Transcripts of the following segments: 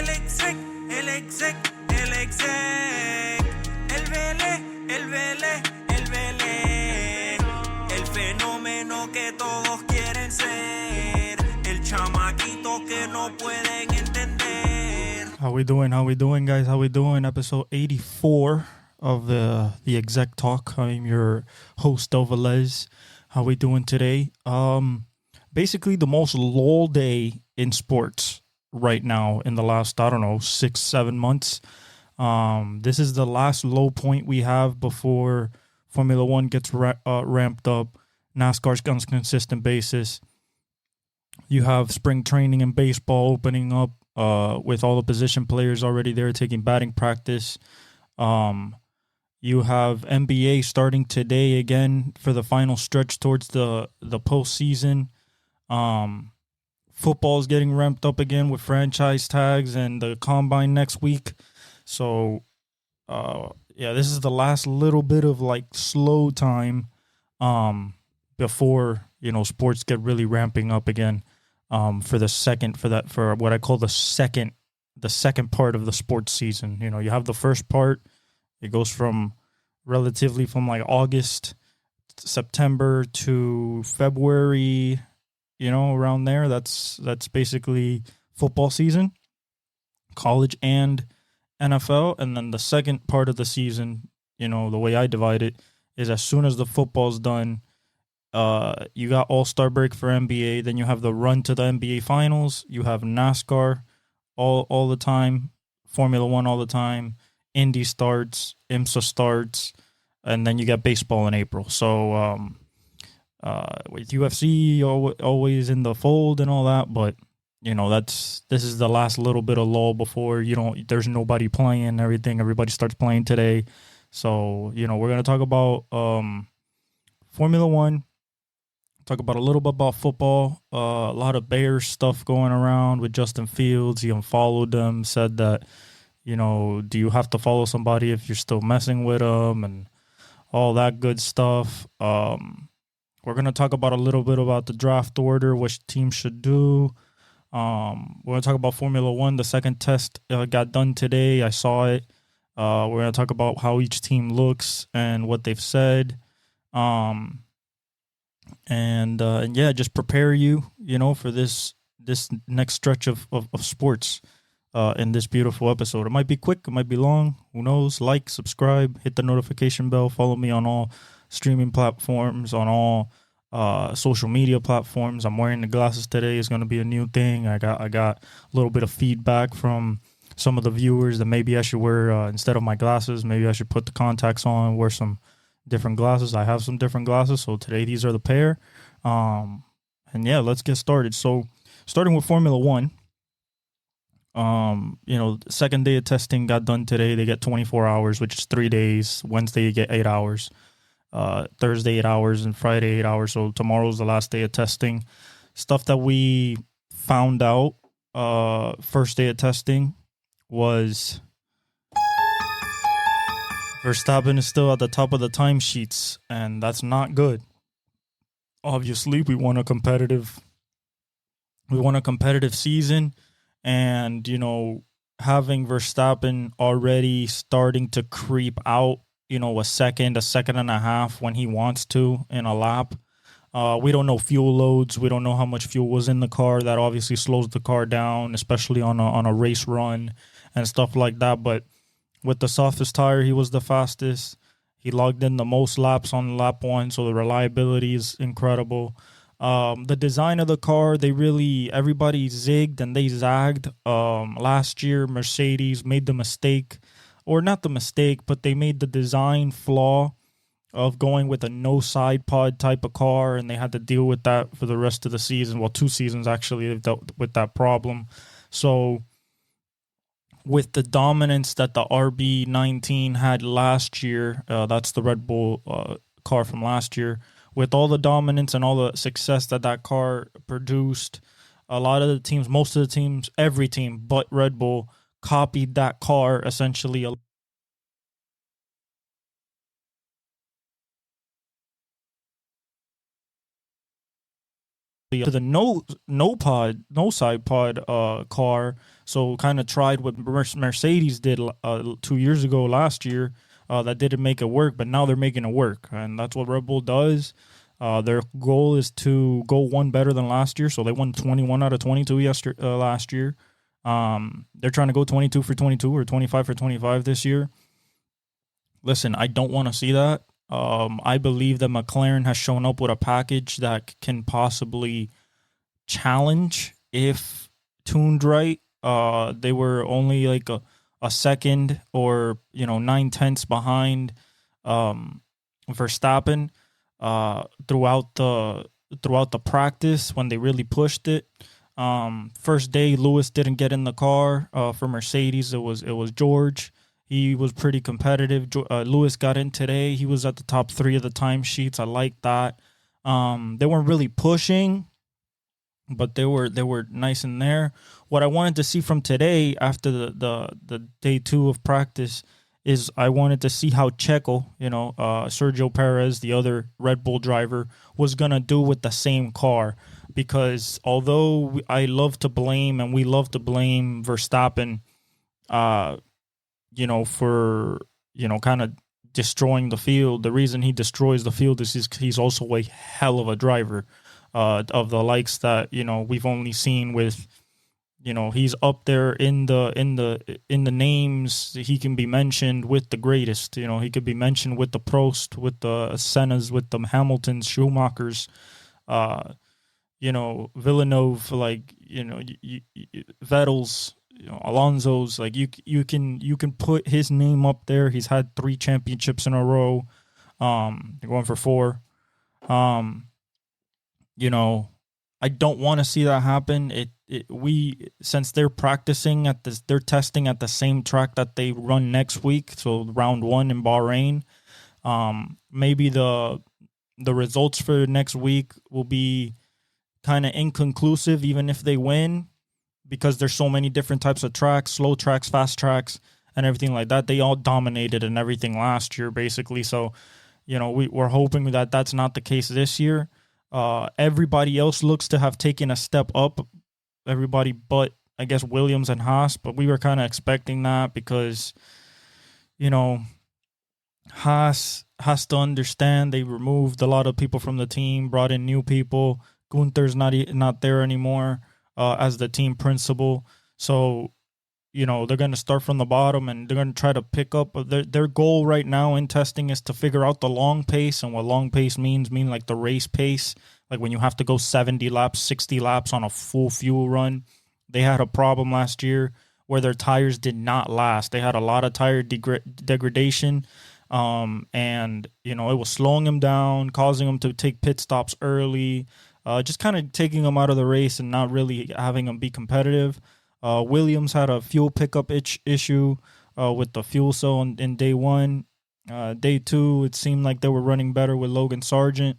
el exec, el exec. El Vélez, el Vélez, el Vélez. El fenómeno que todos quieren ser. El chamaquito que no pueden entender. How we doing, guys? How we doing? Episode 84 of the Exec Talk. I'm your host, Velez. How we doing today? Basically the most lull day in sports right now in the last, 6-7 months. This is the last low point we have before Formula One gets ramped up. NASCAR's on a consistent basis. You have spring training in baseball opening up with all the position players already there taking batting practice. You have NBA starting today again for the final stretch towards the postseason. Football is getting ramped up again with franchise tags and the combine next week. So, this is the last little bit of like slow time before, sports get really ramping up again for what I call the second part of the sports season. You have the first part. It goes from like August, September to February, around there. That's basically football season, college and NFL. And then the second part of the season, the way I divide it is as soon as the football's done, you got All-Star break for NBA, then you have the run to the NBA finals, you have NASCAR all the time, Formula One all the time, Indy starts, IMSA starts, and then you got baseball in April. So with UFC always in the fold and all that, but this is the last little bit of lull before there's nobody playing everybody starts playing today. So we're going to talk about Formula One, talk about a little bit about football, a lot of Bears stuff going around with Justin Fields. He unfollowed them, said that do you have to follow somebody if you're still messing with them, and all that good stuff. We're going to talk about a little bit about the draft order, which teams should do. We're going to talk about Formula One. The second test got done today. I saw it. We're going to talk about how each team looks and what they've said. Just prepare you, for this next stretch of sports in this beautiful episode. It might be quick. It might be long. Who knows? Like, subscribe, hit the notification bell. Follow me on all streaming platforms, on all social media platforms. I'm wearing the glasses today. It's going to be a new thing. I got a little bit of feedback from some of the viewers that maybe I should wear instead of my glasses, maybe I should put the contacts on, wear some different glasses. I have some different glasses, so today these are the pair. Let's get started. So starting with Formula One, second day of testing got done today. They get 24 hours, which is 3 days. Wednesday you get 8 hours. Thursday 8 hours and Friday 8 hours. So tomorrow's the last day of testing. Stuff that we found out first day of testing was Verstappen is still at the top of the timesheets, and that's not good. Obviously, we want a competitive season, and having Verstappen already starting to creep out, a second and a half when he wants to in a lap. We don't know fuel loads. We don't know how much fuel was in the car. That obviously slows the car down, especially on a race run and stuff like that. But with the softest tire, he was the fastest. He logged in the most laps on lap one, so the reliability is incredible. The design of the car, everybody zigged and they zagged. Last year, Mercedes made the mistake, or not the mistake, but they made the design flaw of going with a no side pod type of car, and they had to deal with that for the rest of the season. Well, 2 seasons actually, they've dealt with that problem. So with the dominance that the RB19 had last year, that's the Red Bull car from last year, with all the dominance and all the success that car produced, a lot of the teams, most of the teams, every team but Red Bull copied that car essentially to the no side pod car. So kind of tried what Mercedes did 2 years ago last year. That didn't make it work, but now they're making it work, and that's what Red Bull does. Their goal is to go one better than last year, so they won 21 out of 22 last year. They're trying to go 22 for 22 or 25 for 25 this year. Listen, I don't want to see that. I believe that McLaren has shown up with a package that can possibly challenge if tuned right. They were only like a second or 9/10 behind Verstappen throughout the practice when they really pushed it. First day, Lewis didn't get in the car for Mercedes. It was George. He was pretty competitive. Lewis got in today. He was at the top 3 of the timesheets. I like that. They weren't really pushing, but they were nice in there. What I wanted to see from today after the day 2 of practice is I wanted to see how Checo, Sergio Perez, the other Red Bull driver, was going to do with the same car. Because although we love to blame Verstappen, for, kind of destroying the field. The reason he destroys the field is he's also a hell of a driver, of the likes that, we've only seen with, he's up there in the names. He can be mentioned with the greatest, he could be mentioned with the Prost, with the Sennas, with the Hamiltons, Schumachers, Villeneuve, Vettel's, Alonso's. Like you can put his name up there. He's had 3 championships in a row. They're going for 4. I don't want to see that happen. Since they're practicing they're testing at the same track that they run next week. So round 1 in Bahrain. Maybe the results for next week will be kind of inconclusive, even if they win, because there's so many different types of tracks, slow tracks, fast tracks, and everything like that. They all dominated and everything last year, basically. So, we're hoping that that's not the case this year. Everybody else looks to have taken a step up. Everybody but, I guess, Williams and Haas. But we were kind of expecting that because, Haas has to understand they removed a lot of people from the team, brought in new people. Gunther's not there anymore as the team principal. So, they're going to start from the bottom and they're going to try to pick up. Their goal right now in testing is to figure out the long pace. And what long pace mean like the race pace, like when you have to go 70 laps, 60 laps on a full fuel run. They had a problem last year where their tires did not last. They had a lot of tire degradation. And, it was slowing them down, causing them to take pit stops early. Just kind of taking them out of the race and not really having them be competitive. Williams had a fuel pickup issue with the fuel cell in day 1. Day 2, it seemed like they were running better with Logan Sargent.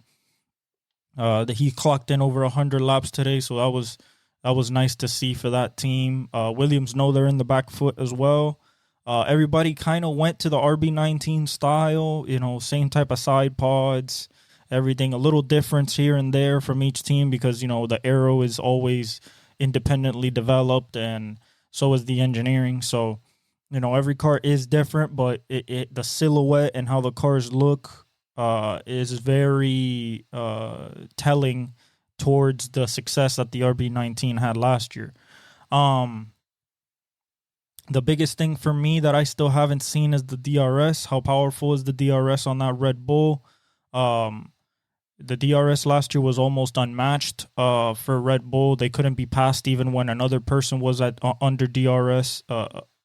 He clocked in over 100 laps today, so that was nice to see for that team. Williams know they're in the back foot as well. Everybody kind of went to the RB19 style, same type of side pods. Everything a little difference here and there from each team because, the aero is always independently developed and so is the engineering. So, every car is different, but the silhouette and how the cars look is very telling towards the success that the RB19 had last year. The biggest thing for me that I still haven't seen is the DRS. How powerful is the DRS on that Red Bull? The DRS last year was almost unmatched for Red Bull. They couldn't be passed even when another person was under DRS.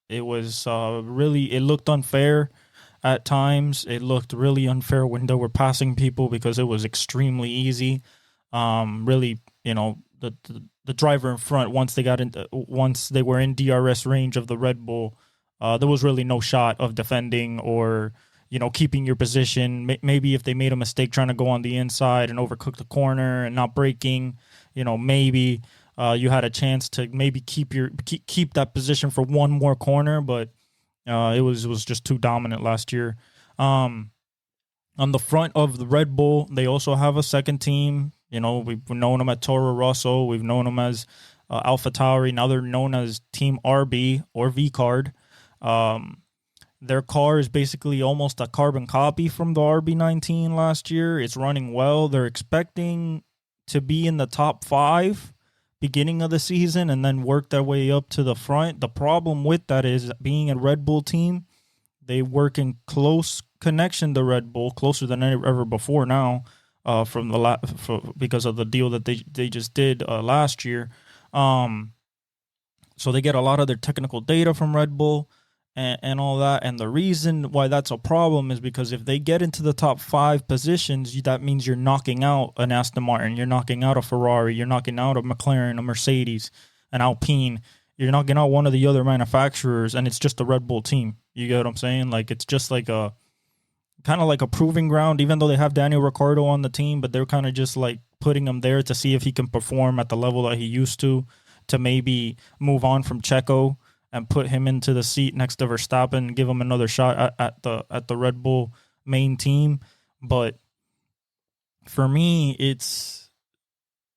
It was it looked unfair at times. It looked really unfair when they were passing people because it was extremely easy. The driver in front, once they were in DRS range of the Red Bull, there was really no shot of defending or keeping your position. Maybe if they made a mistake trying to go on the inside and overcook the corner and not braking, maybe you had a chance to maybe keep that position for one more corner, but it was just too dominant last year. On the front of the Red Bull, they also have a second team. You know, we've known them at Toro Rosso. We've known them as AlphaTauri. Now they're known as Team RB or V-Card. Their car is basically almost a carbon copy from the RB19 last year. It's running well. They're expecting to be in the top 5 beginning of the season and then work their way up to the front. The problem with that is being a Red Bull team, they work in close connection to Red Bull, closer than ever before now, because of the deal that they just did last year. So they get a lot of their technical data from Red Bull and all that. And the reason why that's a problem is because if they get into the top 5 positions, that means you're knocking out an Aston Martin, you're knocking out a Ferrari, you're knocking out a McLaren, a Mercedes, an Alpine. You're knocking out one of the other manufacturers, and it's just a Red Bull team. You get what I'm saying? Like, it's just like a kind of like a proving ground, even though they have Daniel Ricciardo on the team, but they're kind of just like putting him there to see if he can perform at the level that he used to maybe move on from Checo and put him into the seat next to Verstappen and give him another shot at the Red Bull main team. But for me, it's,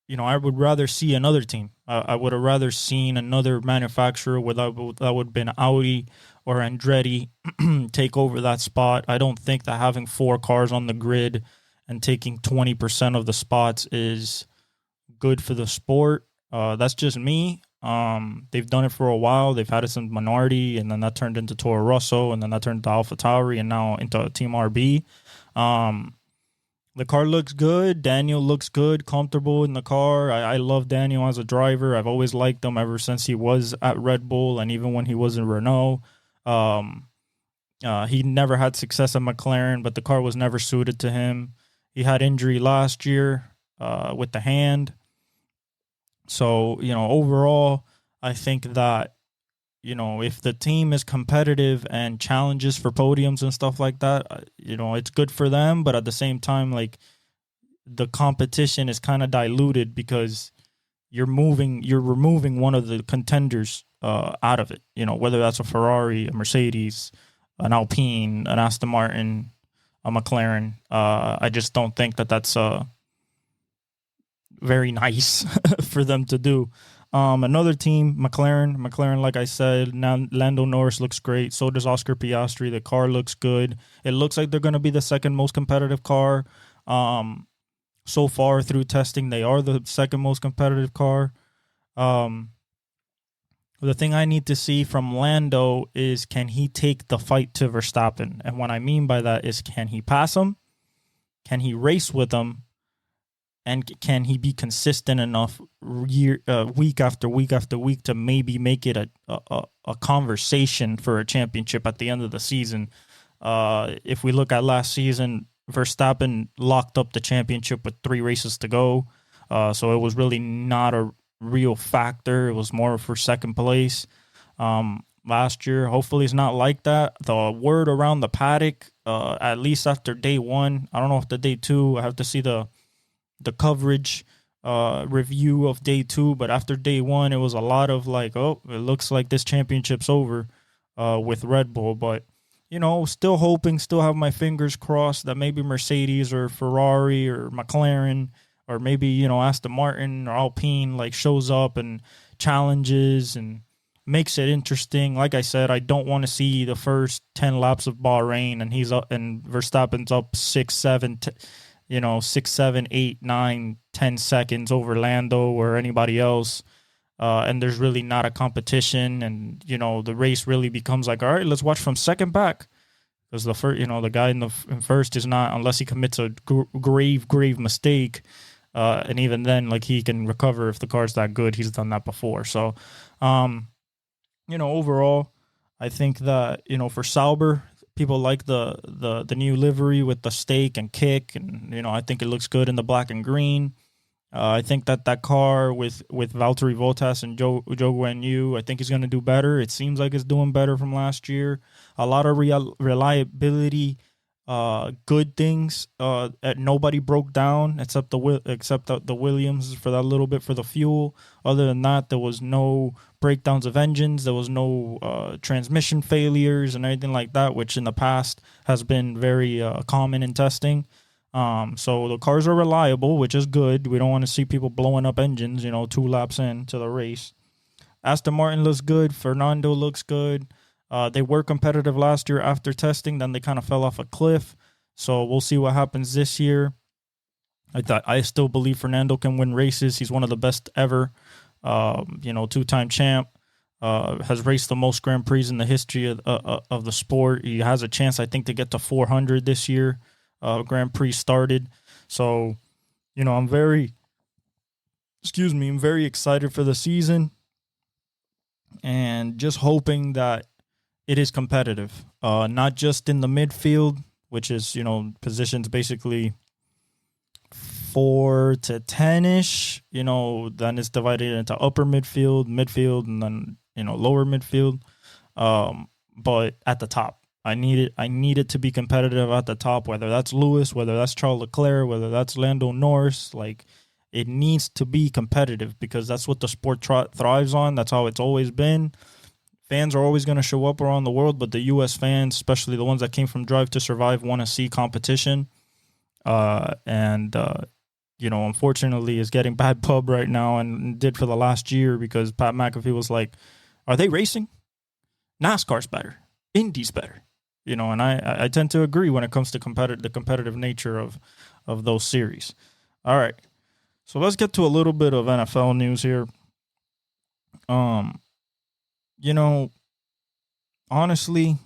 you know, I would rather see another team. I would have rather seen another manufacturer that would have been Audi or Andretti take over that spot. I don't think that having 4 cars on the grid and taking 20% of the spots is good for the sport. That's just me. They've done it for a while. They've had it since Minardi, and then that turned into Toro Rosso, and then that turned to AlphaTauri, and now into Team RB. The car looks good. Daniel looks good, comfortable in the car. I love Daniel as a driver. I've always liked him ever since he was at Red Bull, and even when he was in Renault. He never had success at McLaren, but the car was never suited to him. He had injury last year with the hand. So, you know, overall, I think that, you know, if the team is competitive and challenges for podiums and stuff like that, you know, it's good for them. But at the same time, like, the competition is kind of diluted because you're removing one of the contenders out of it. You know, whether that's a Ferrari, a Mercedes, an Alpine, an Aston Martin, a McLaren. I just don't think that that's very nice for them to do. Another team, McLaren, like I said, now Lando Norris looks great. So does Oscar Piastri. The car looks good. It looks like they're going to be the second most competitive car. So far through testing, they are the second most competitive car. The thing I need to see from Lando is, can he take the fight to Verstappen? And what I mean by that is, can he pass him? Can he race with him? And can he be consistent enough week after week after week to maybe make it a conversation for a championship at the end of the season? If we look at last season, Verstappen locked up the championship with 3 races to go. So it was really not a real factor. It was more for second place. Last year, hopefully it's not like that. The word around the paddock, at least after day 1, I don't know if the day 2, I have to see the coverage review of day 2, but after day 1, it was a lot of like, oh, it looks like this championship's over with Red Bull. But, you know, still hoping, still have my fingers crossed that maybe Mercedes or Ferrari or McLaren or maybe, you know, Aston Martin or Alpine like shows up and challenges and makes it interesting. Like I said, I don't want to see the first 10 laps of Bahrain and he's up and Verstappen's up 6, 7, 8, 9, 10 seconds over Lando or anybody else. And there's really not a competition. And, you know, the race really becomes like, all right, let's watch from second back. Because the first, you know, the guy in first is not, unless he commits a grave mistake. And even then, like, he can recover if the car's that good. He's done that before. So, you know, overall, I think that, you know, for Sauber, people like the new livery with the stake and kick, and, you know, I think it looks good in the black and green. I think that car with Valtteri Bottas and Zhou Guanyu, I think he's going to do better. It seems like it's doing better from last year. A lot of reliability, good things. Nobody broke down except the Williams for that little bit for the fuel. Other than that, there was no breakdowns of engines. There was no transmission failures and anything like that, which in the past has been very common in testing. So the cars are reliable, which is good. We don't want to see people blowing up engines, 2 laps into the race. Aston Martin looks good. Fernando looks good. They were competitive last year after testing. Then they kind of fell off a cliff. So we'll see what happens this year. I still believe Fernando can win races. He's one of the best ever. 2-time champ. Has raced the most Grand Prix in the history of the sport. He has a chance, I think, to get to 400 this year. Grand Prix started. So, I'm very excited for the season and just hoping that it is competitive. Not just in the midfield, which is, positions basically 4 to 10-ish, then it's divided into upper midfield, and then, lower midfield. But at the top, I need it to be competitive at the top, whether that's Lewis, whether that's Charles Leclerc, whether that's Lando Norris. Like, it needs to be competitive because that's what the sport thrives on. That's how it's always been. Fans are always going to show up around the world, but the U.S. fans, especially the ones that came from Drive to Survive, want to see competition. Unfortunately, is getting bad pub right now and did for the last year because Pat McAfee was like, are they racing? NASCAR's better. Indy's better. And I tend to agree when it comes to the competitive nature of those series. All right. So let's get to a little bit of NFL news here. Honestly,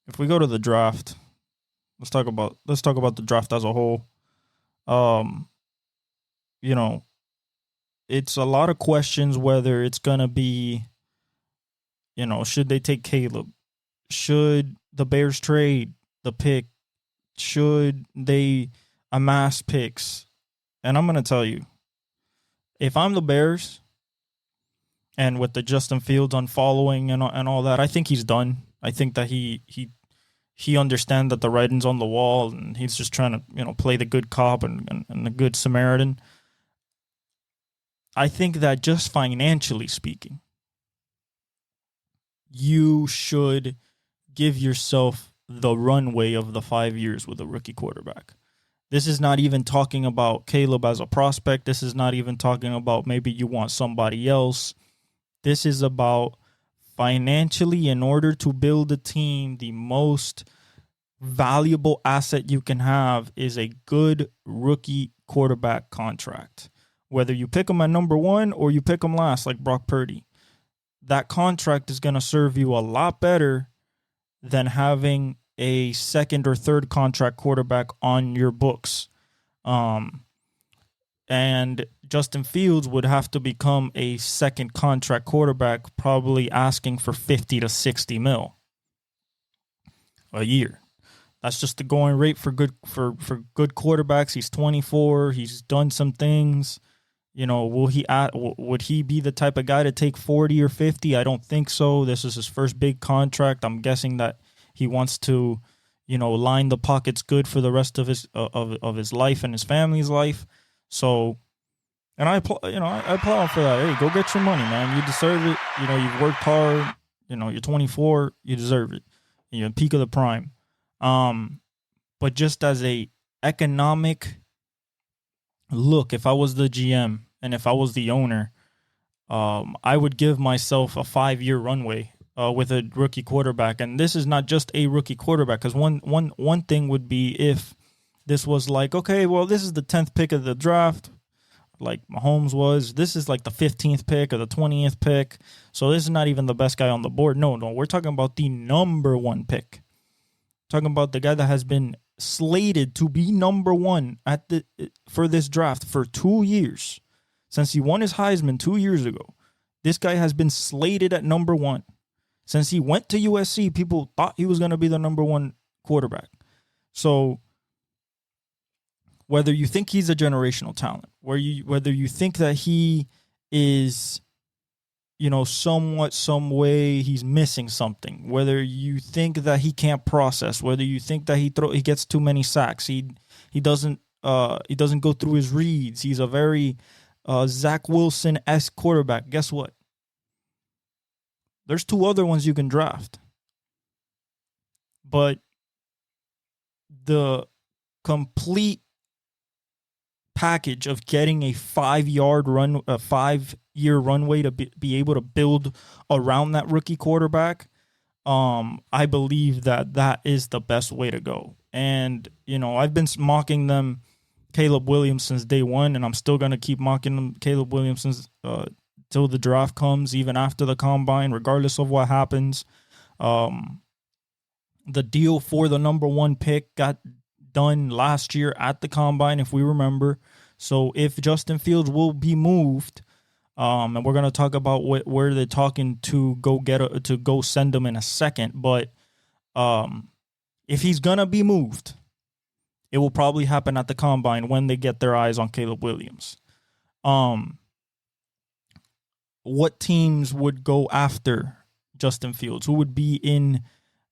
if we go to the draft, let's talk about the draft as a whole. It's a lot of questions whether it's going to be, should they take Caleb? Should the Bears trade the pick? Should they amass picks? And I'm going to tell you, if I'm the Bears, and with the Justin Fields unfollowing and all that, I think he's done. I think that he understands that the writing's on the wall, and he's just trying to play the good cop and the good Samaritan. I think that just financially speaking, you should give yourself the runway of the 5 years with a rookie quarterback. This is not even talking about Caleb as a prospect. This is not even talking about maybe you want somebody else. This is about financially, in order to build a team, the most valuable asset you can have is a good rookie quarterback contract. Whether you pick him at number 1 or you pick him last like Brock Purdy, that contract is going to serve you a lot better than having a second or third contract quarterback on your books. And Justin Fields would have to become a second contract quarterback, probably asking for 50 to 60 mil a year. That's just the going rate for good quarterbacks. He's 24. He's done some things. Would he be the type of guy to take 40 or 50? I don't think so. This is his first big contract. I'm guessing that he wants to, line the pockets good for the rest of his life and his family's life. So, and I applaud him for that. Hey, go get your money, man. You deserve it. You've worked hard. You're 24. You deserve it. You're in peak of the prime. But just as a economic look, if I was the GM and if I was the owner, I would give myself a 5-year runway with a rookie quarterback. And this is not just a rookie quarterback, because one thing would be if this was like, okay, well, this is the 10th pick of the draft, like Mahomes was. This is like the 15th pick or the 20th pick. So this is not even the best guy on the board. No, we're talking about the number 1 pick. Talking about the guy that has been slated to be number 1 for this draft for 2 years. Since he won his Heisman 2 years ago, this guy has been slated at number 1. Since he went to USC, people thought he was going to be the number 1 quarterback. So whether you think he's a generational talent, whether you think that he is, some way he's missing something, whether you think that he can't process, whether you think that he gets too many sacks, he doesn't go through his reads, he's a very Zach Wilson-esque quarterback. Guess what? There's 2 other ones you can draft. But the complete package of getting a 5-year runway to be able to build around that rookie quarterback, I believe that is the best way to go. And, I've been mocking them, Caleb Williams, since day one, and I'm still going to keep mocking them, Caleb Williams, since till the draft comes, even after the combine, regardless of what happens. The deal for the number 1 pick got done last year at the combine, if we remember. So if Justin Fields will be moved, and we're going to talk about where they're talking to go send him in a second, but if he's going to be moved, it will probably happen at the combine when they get their eyes on Caleb Williams. What teams would go after Justin Fields? Who would be in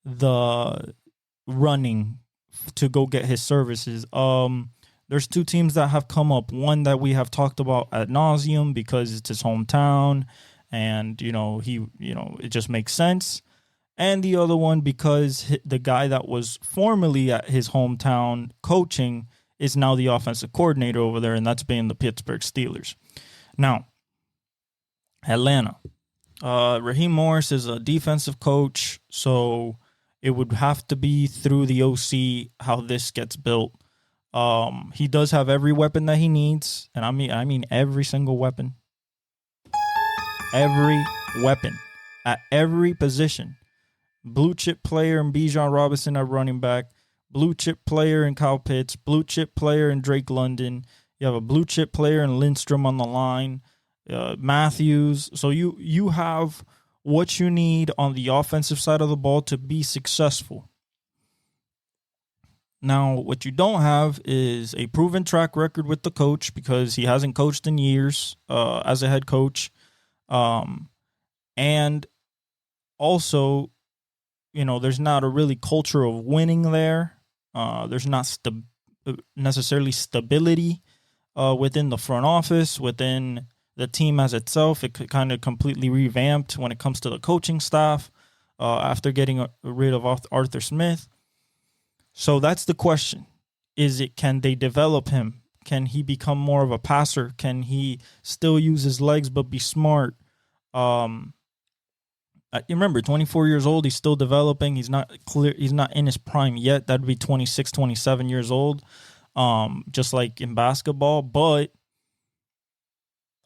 the running to go get his services? There's 2 teams that have come up. One that we have talked about ad nauseum because it's his hometown, and it just makes sense. And the other one because the guy that was formerly at his hometown coaching is now the offensive coordinator over there, and that's being the Pittsburgh Steelers. Now, Atlanta. Raheem Morris is a defensive coach, so it would have to be through the OC how this gets built. He does have every weapon that he needs, and I mean every single weapon. Every weapon at every position. Blue chip player in Bijan Robinson at running back, blue chip player in Kyle Pitts, blue chip player in Drake London. You have a blue chip player in Lindstrom on the line, Matthews. So you have what you need on the offensive side of the ball to be successful. Now, what you don't have is a proven track record with the coach because he hasn't coached in years as a head coach. And also, there's not a really culture of winning there. There's not necessarily stability within the front office, within the team as itself. It kind of completely revamped when it comes to the coaching staff after getting rid of Arthur Smith. So that's the question. Can they develop him? Can he become more of a passer? Can he still use his legs but be smart? Remember, 24 years old, he's still developing. He's not in his prime yet. That'd be 26, 27 years old, just like in basketball. But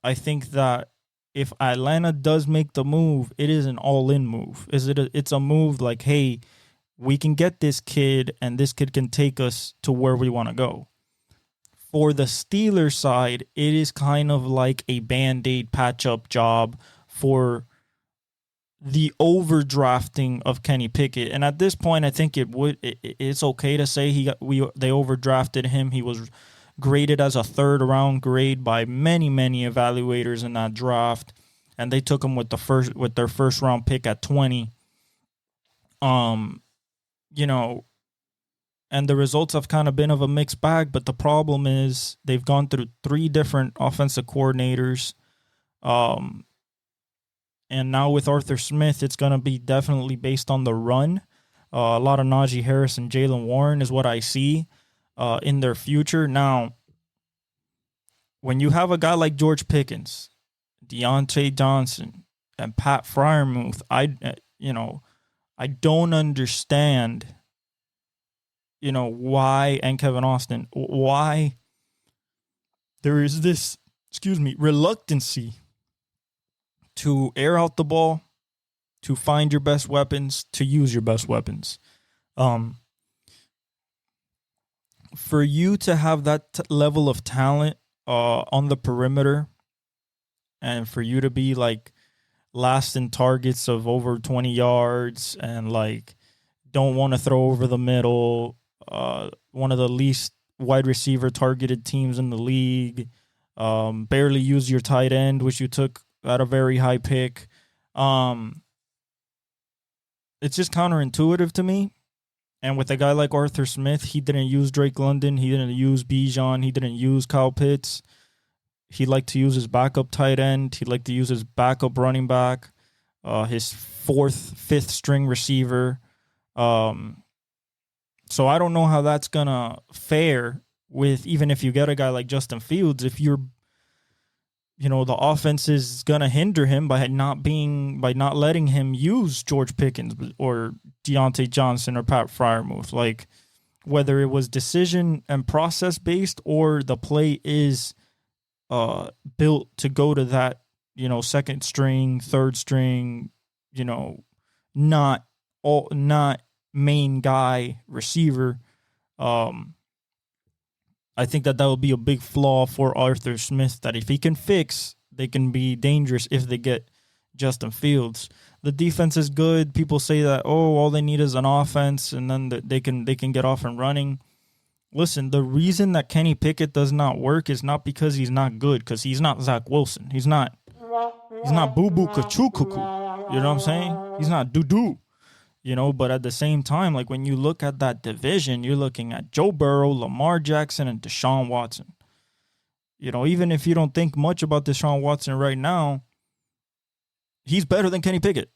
I think that if Atlanta does make the move, it is an all-in move. It's a move like, hey, we can get this kid, and this kid can take us to where we want to go. For the Steelers side, it is kind of like a Band-Aid patch-up job for the overdrafting of Kenny Pickett. And at this point, I think it's okay to say they overdrafted him. He was graded as a 3rd-round grade by many, many evaluators in that draft, and they took him with their first-round pick at 20. And the results have kind of been of a mixed bag, but the problem is they've gone through 3 different offensive coordinators. And now with Arthur Smith, it's going to be definitely based on the run. A lot of Najee Harris and Jaylen Warren is what I see in their future. Now, when you have a guy like George Pickens, Deontay Johnson, and Pat Freiermuth, I don't understand, why, and Kevin Austin, why there is this, reluctancy to air out the ball, to find your best weapons, to use your best weapons. For you to have that level of talent on the perimeter, and for you to be like last in targets of over 20 yards and like don't want to throw over the middle, one of the least wide receiver targeted teams in the league, barely use your tight end, which you took at a very high pick. It's just counterintuitive to me. And with a guy like Arthur Smith, he didn't use Drake London. He didn't use Bijan. He didn't use Kyle Pitts. He liked to use his backup tight end. He liked to use his backup running back, his 4th, 5th string receiver. So I don't know how that's gonna fare with, even if you get a guy like Justin Fields, if you're, the offense is gonna hinder him by not letting him use George Pickens or Deontay Johnson or Pat Freiermuth. Like, whether it was decision and process based, or the play is built to go to that, second string, third string, not main guy receiver. I think that will be a big flaw for Arthur Smith, that if he can fix, they can be dangerous if they get Justin Fields. The defense is good. People say that, all they need is an offense, and then they can get off and running. Listen, the reason that Kenny Pickett does not work is not because he's not good, because he's not Zach Wilson. He's not Boo Boo Kachu Cuckoo. You know what I'm saying? He's not doo-doo. But at the same time, like, when you look at that division, you're looking at Joe Burrow, Lamar Jackson, and Deshaun Watson. Even if you don't think much about Deshaun Watson right now, he's better than Kenny Pickett.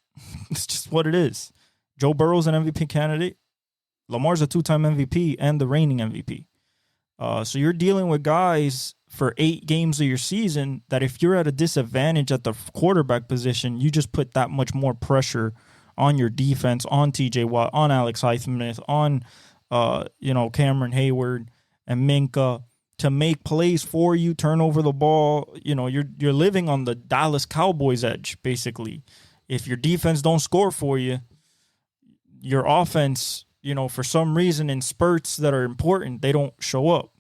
It's just what it is. Joe Burrow's an MVP candidate. Lamar's a 2-time MVP and the reigning MVP. So you're dealing with guys for 8 games of your season that, if you're at a disadvantage at the quarterback position, you just put that much more pressure on your defense, on TJ Watt, on Alex Highsmith, on Cameron Hayward and Minka, to make plays for you, turn over the ball. You're living on the Dallas Cowboys edge, basically. If your defense don't score for you, your offense, for some reason, in spurts that are important, they don't show up.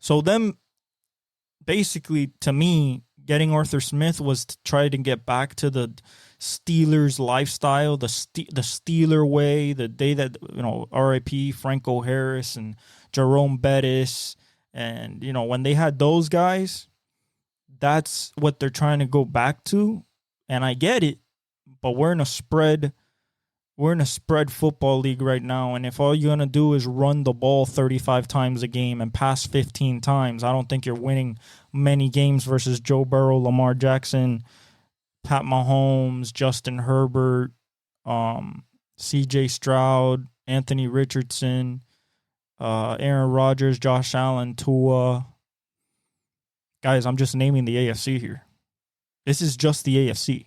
So them, basically, to me, getting Arthur Smith was to try to get back to the Steelers lifestyle, the Steeler way, the day that, R.I.P. Franco Harris and Jerome Bettis, and, when they had those guys, that's what they're trying to go back to. And I get it, but we're in a spread football league right now, and if all you're going to do is run the ball 35 times a game and pass 15 times, I don't think you're winning many games versus Joe Burrow, Lamar Jackson, Pat Mahomes, Justin Herbert, C.J. Stroud, Anthony Richardson, Aaron Rodgers, Josh Allen, Tua. Guys, I'm just naming the AFC here. This is just the AFC.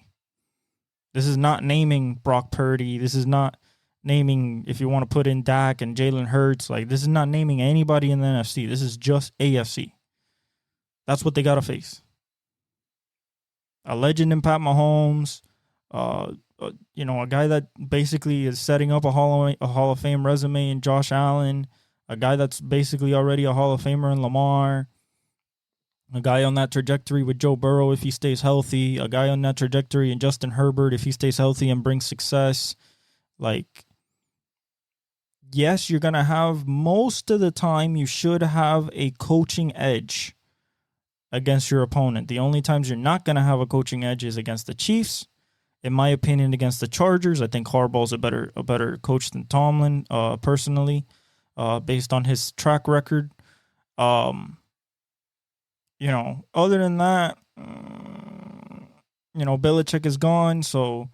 This is not naming Brock Purdy. This is not naming, if you want to put in Dak and Jalen Hurts. Like, this is not naming anybody in the NFC. This is just AFC. That's what they got to face. A legend in Pat Mahomes, a guy that basically is setting up a Hall of Fame resume in Josh Allen, a guy that's basically already a Hall of Famer in Lamar, a guy on that trajectory with Joe Burrow if he stays healthy, a guy on that trajectory in Justin Herbert if he stays healthy and brings success. Like, yes, you're going to have, most of the time, you should have a coaching edge against your opponent. The only times you're not going to have a coaching edge is against the Chiefs. In my opinion, against the Chargers, I think Harbaugh's a better coach than Tomlin, personally, based on his track record. Other than that, Belichick is gone. So,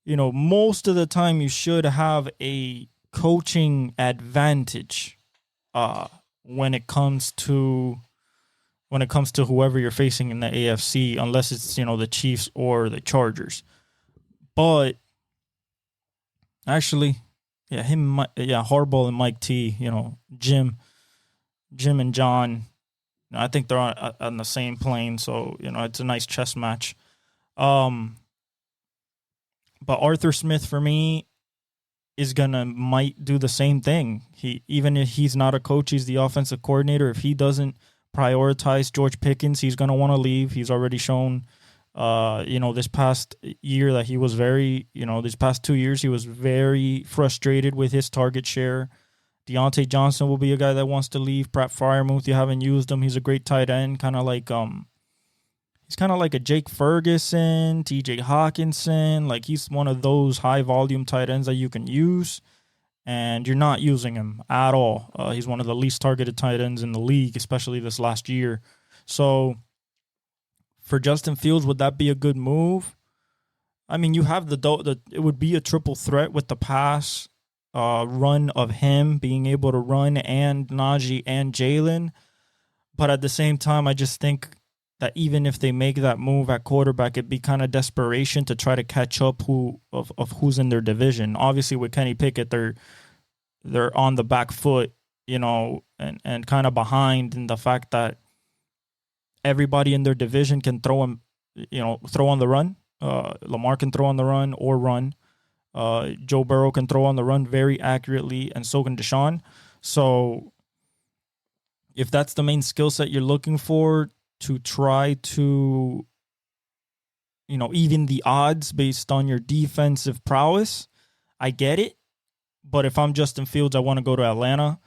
most of the time you should have a coaching advantage when it comes to whoever you're facing in the AFC, unless it's, the Chiefs or the Chargers. But actually, Harbaugh and Mike T, Jim and John, I think they're on the same plane, so it's a nice chess match. But Arthur Smith, for me, might do the same thing. Even if he's not a coach, he's the offensive coordinator. If he doesn't prioritize George Pickens, he's gonna want to leave. He's already shown, this past year that he was these past 2 years he was very frustrated with his target share. Deontay Johnson will be a guy that wants to leave. Pat Freiermuth, you haven't used him. He's a great tight end, kind of like he's kind of like a Jake Ferguson, TJ Hawkinson. Like, he's one of those high volume tight ends that you can use, and you're not using him at all. He's one of the least targeted tight ends in the league, especially this last year. So for Justin Fields, would that be a good move? I mean, you have it would be a triple threat with the pass run of him being able to run and Najee and Jalen. But at the same time, I just think that even if they make that move at quarterback, it'd be kind of desperation to try to catch up of who's in their division. Obviously, with Kenny Pickett, they're on the back foot, and kind of behind in the fact that everybody in their division can throw on the run. Lamar can throw on the run or run. Joe Burrow can throw on the run very accurately, and so can Deshaun. So if that's the main skill set you're looking for to try to, even the odds based on your defensive prowess, I get it. But if I'm Justin Fields, I want to go to Atlanta,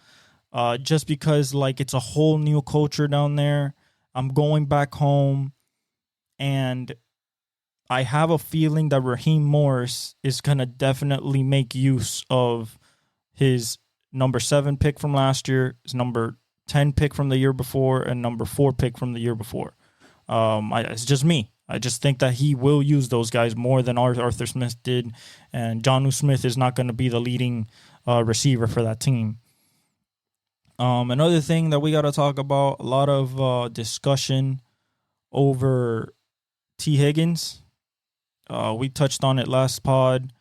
just because it's a whole new culture down there. I'm going back home, and I have a feeling that Raheem Morris is going to definitely make use of his number 7 pick from last year, his number 10 pick from the year before, and number 4 pick from the year before. It's just me. I just think that he will use those guys more than Arthur Smith did, and Jonnu Smith is not going to be the leading receiver for that team. Another thing that we got to talk about, a lot of discussion over T. Higgins. We touched on it last pod,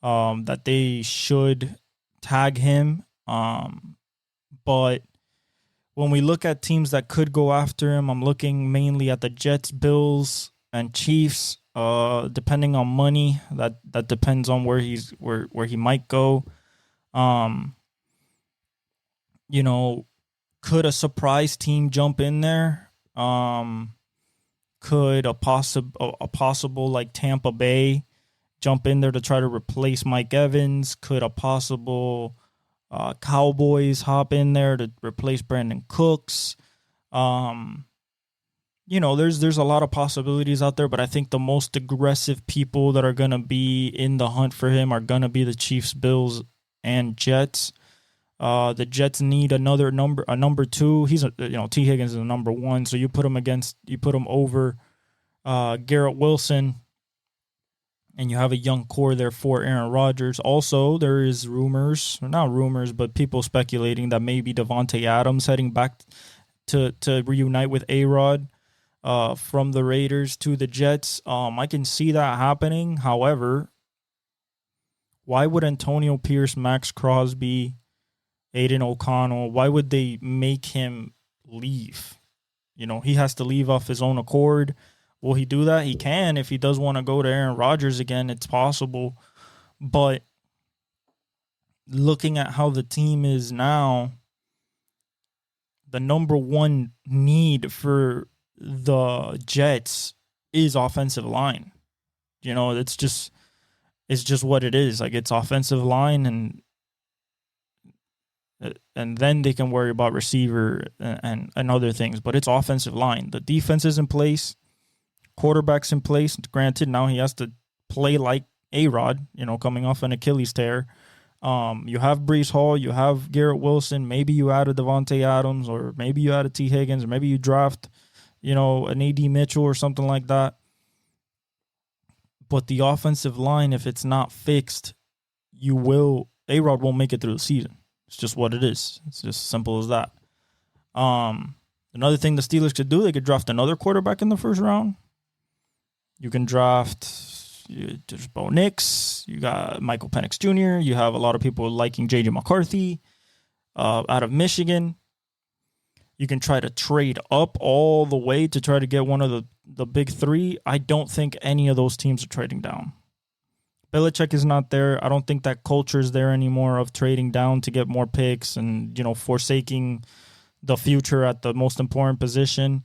that they should tag him. But when we look at teams that could go after him, I'm looking mainly at the Jets, Bills, and Chiefs. Depending on money, that depends on where he might go. Could a surprise team jump in there? Could a possible like Tampa Bay jump in there to try to replace Mike Evans? Could a possible Cowboys hop in there to replace Brandon Cooks? There's a lot of possibilities out there, but I think the most aggressive people that are going to be in the hunt for him are going to be the Chiefs, Bills, and Jets. The Jets need a number 2. He's T. Higgins is a number 1, so you put him over Garrett Wilson, and you have a young core there for Aaron Rodgers. Also, there is not rumors, but people speculating that maybe Devontae Adams heading back to reunite with A-Rod from the Raiders to the Jets. I can see that happening. However, why would Antonio Pierce, Max Crosby, Aiden O'Connell, why would they make him leave? He has to leave off his own accord. Will he do that? He can. If he does want to go to Aaron Rodgers again, it's possible. But looking at how the team is now, the number 1 need for the Jets is offensive line. It's just what it is. It's offensive line, and then they can worry about receiver and other things. But it's offensive line. The defense is in place. Quarterback's in place. Granted, now he has to play like A-Rod, coming off an Achilles tear. You have Breece Hall. You have Garrett Wilson. Maybe you add a Devontae Adams, or maybe you add a T. Higgins, or maybe you draft, an A.D. Mitchell or something like that. But the offensive line, if it's not fixed, A-Rod won't make it through the season. It's just what it is. It's just simple as that. Another thing the Steelers could do, they could draft another quarterback in the first round. You can draft there's Bo Nix. You got Michael Penix Jr. You have a lot of people liking J.J. McCarthy out of Michigan. You can try to trade up all the way to try to get one of the big 3. I don't think any of those teams are trading down. Belichick is not there. I don't think that culture is there anymore of trading down to get more picks and, forsaking the future at the most important position.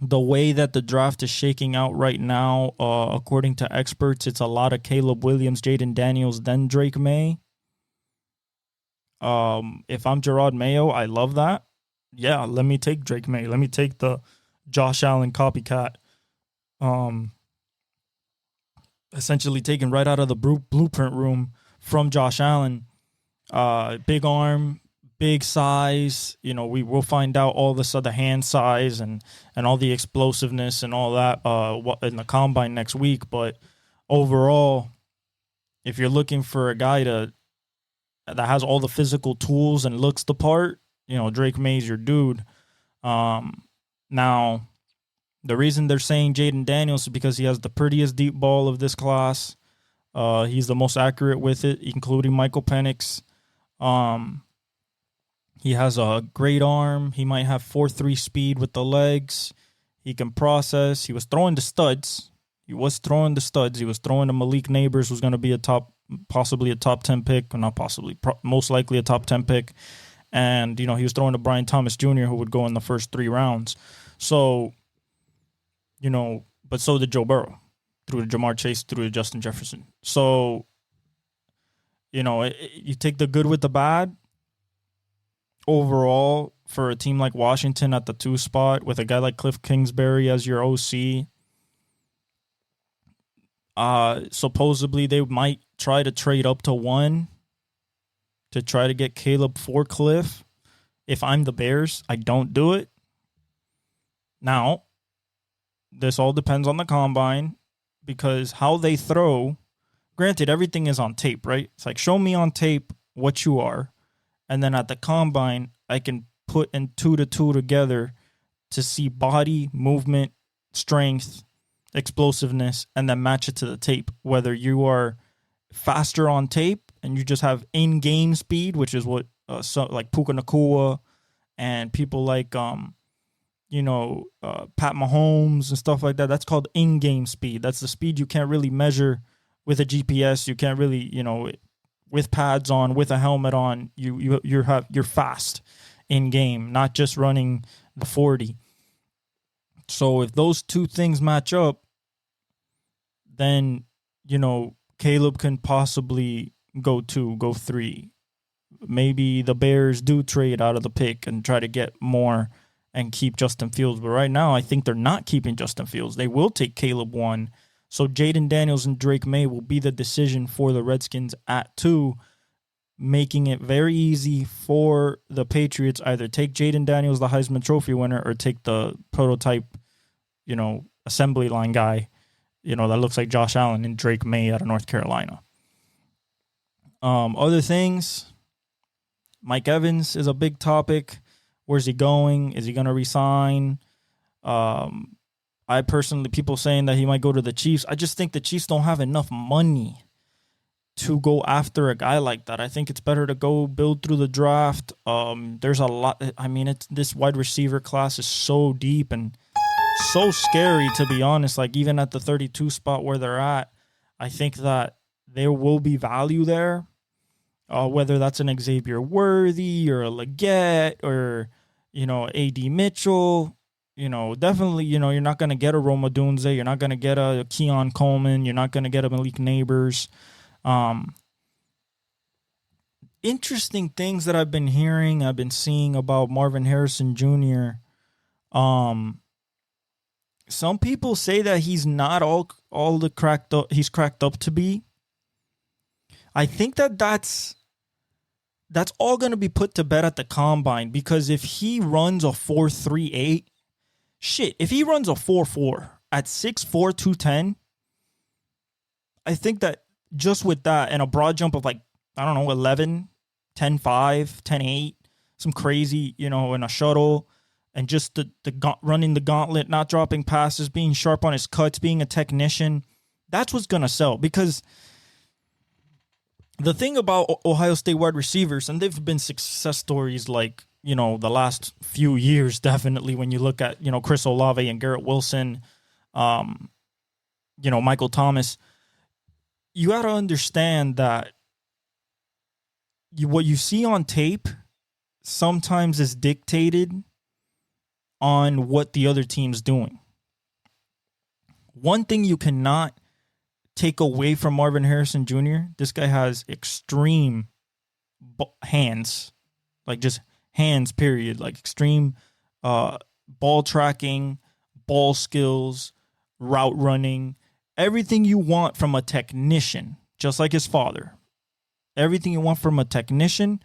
The way that the draft is shaking out right now, according to experts, it's a lot of Caleb Williams, Jaden Daniels, then Drake May. If I'm Gerard Mayo, I love that. Yeah, let me take Drake May. Let me take the Josh Allen copycat. Essentially taken right out of the blueprint room from Josh Allen. Big arm, big size. We will find out all this other hand size and all the explosiveness and all that in the combine next week. But overall, if you're looking for a guy to that has all the physical tools and looks the part, Drake May's your dude. Now, the reason they're saying Jaden Daniels is because he has the prettiest deep ball of this class. He's the most accurate with it, including Michael Penix. He has a great arm. He might have 4.3 speed with the legs. He can process. He was throwing the studs. He was throwing to Malik Neighbors, who's going to be possibly a top 10 pick, or not possibly, most likely a top 10 pick. And, he was throwing to Brian Thomas Jr., who would go in the first 3 rounds. So, but so did Joe Burrow, through to Jamar Chase, through to Justin Jefferson. So, you take the good with the bad. Overall, for a team like Washington at the 2 spot, with a guy like Cliff Kingsbury as your OC, supposedly they might try to trade up to 1 to try to get Caleb for Cliff. If I'm the Bears, I don't do it. Now, this all depends on the combine, because how they throw, granted, everything is on tape, right? It's like, show me on tape what you are. And then at the combine, I can put in 2 to 2 together to see body, movement, strength, explosiveness, and then match it to the tape. Whether you are faster on tape and you just have in-game speed, which is what like Puka Nacua and people like Pat Mahomes and stuff like that. That's called in-game speed. That's the speed you can't really measure with a GPS. You can't really, with pads on, with a helmet on, you're fast in game, not just running the 40. So if those 2 things match up, then Caleb can possibly go 2, go 3. Maybe the Bears do trade out of the pick and try to get more and keep Justin Fields. But right now, I think they're not keeping Justin Fields. They will take Caleb 1. So Jaden Daniels and Drake May will be the decision for the Redskins at 2, making it very easy for the Patriots either take Jaden Daniels, the Heisman Trophy winner, or take the prototype, assembly line guy, that looks like Josh Allen, and Drake May out of North Carolina. Other things, Mike Evans is a big topic. Where's he going? Is he going to resign? I personally, people saying that he might go to the Chiefs. I just think the Chiefs don't have enough money to go after a guy like that. I think it's better to go build through the draft. There's a lot. This wide receiver class is so deep and so scary, to be honest. Like, even at the 32 spot where they're at, I think that there will be value there. Whether that's an Xavier Worthy or a Leggett or, A.D. Mitchell. Definitely, you're not going to get a Rome Odunze. You're not going to get a Keon Coleman. You're not going to get a Malik Neighbors. Interesting things that I've been hearing, I've been seeing about Marvin Harrison Jr. Some people say that he's not all the cracked up he's cracked up to be. I think that's all going to be put to bed at the combine, because if he runs a 4.38, if he runs a 4.4 at 6'4", 210, I think that just with that and a broad jump of 11, 10.5, 10.8, some crazy, in a shuttle, and just the running the gauntlet, not dropping passes, being sharp on his cuts, being a technician, that's what's going to sell. Because the thing about Ohio State wide receivers, and they've been success stories like, the last few years, definitely, when you look at, Chris Olave and Garrett Wilson, Michael Thomas, you got to understand that what you see on tape sometimes is dictated on what the other team's doing. One thing you cannot take away from Marvin Harrison Jr., this guy has extreme hands, just hands, period, extreme ball tracking, ball skills, route running, everything you want from a technician, just like his father. Everything you want from a technician.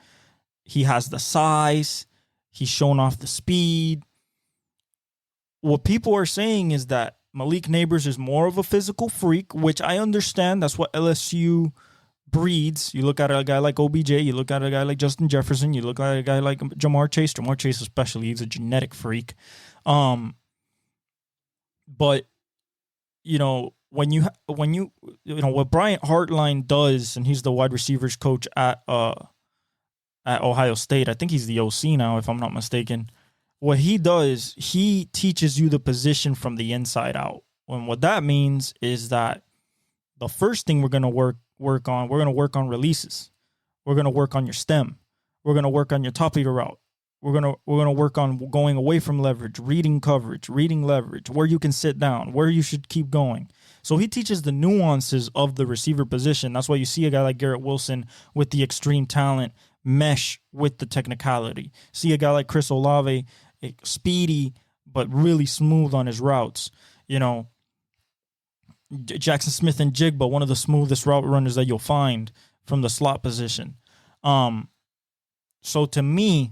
He has the size. He's shown off the speed. What people are saying is that Malik Neighbors is more of a physical freak, which I understand. That's what LSU breeds. You look at a guy like OBJ, you look at a guy like Justin Jefferson, you look at a guy like Jamar Chase. Jamar Chase especially, he's a genetic freak. But when you what Bryant Hartline does, and he's the wide receivers coach at Ohio State. I think he's the OC now, if I'm not mistaken. What he does, he teaches you the position from the inside out. And what that means is that the first thing we're going to work on, we're going to work on releases. We're going to work on your stem. We're going to work on your top of your route. We're going to work on going away from leverage, reading coverage, reading leverage, where you can sit down, where you should keep going. So he teaches the nuances of the receiver position. That's why you see a guy like Garrett Wilson with the extreme talent mesh with the technicality. See a guy like Chris Olave, speedy but really smooth on his routes. Jackson Smith and Jigba, one of the smoothest route runners that you'll find from the slot position. So to me,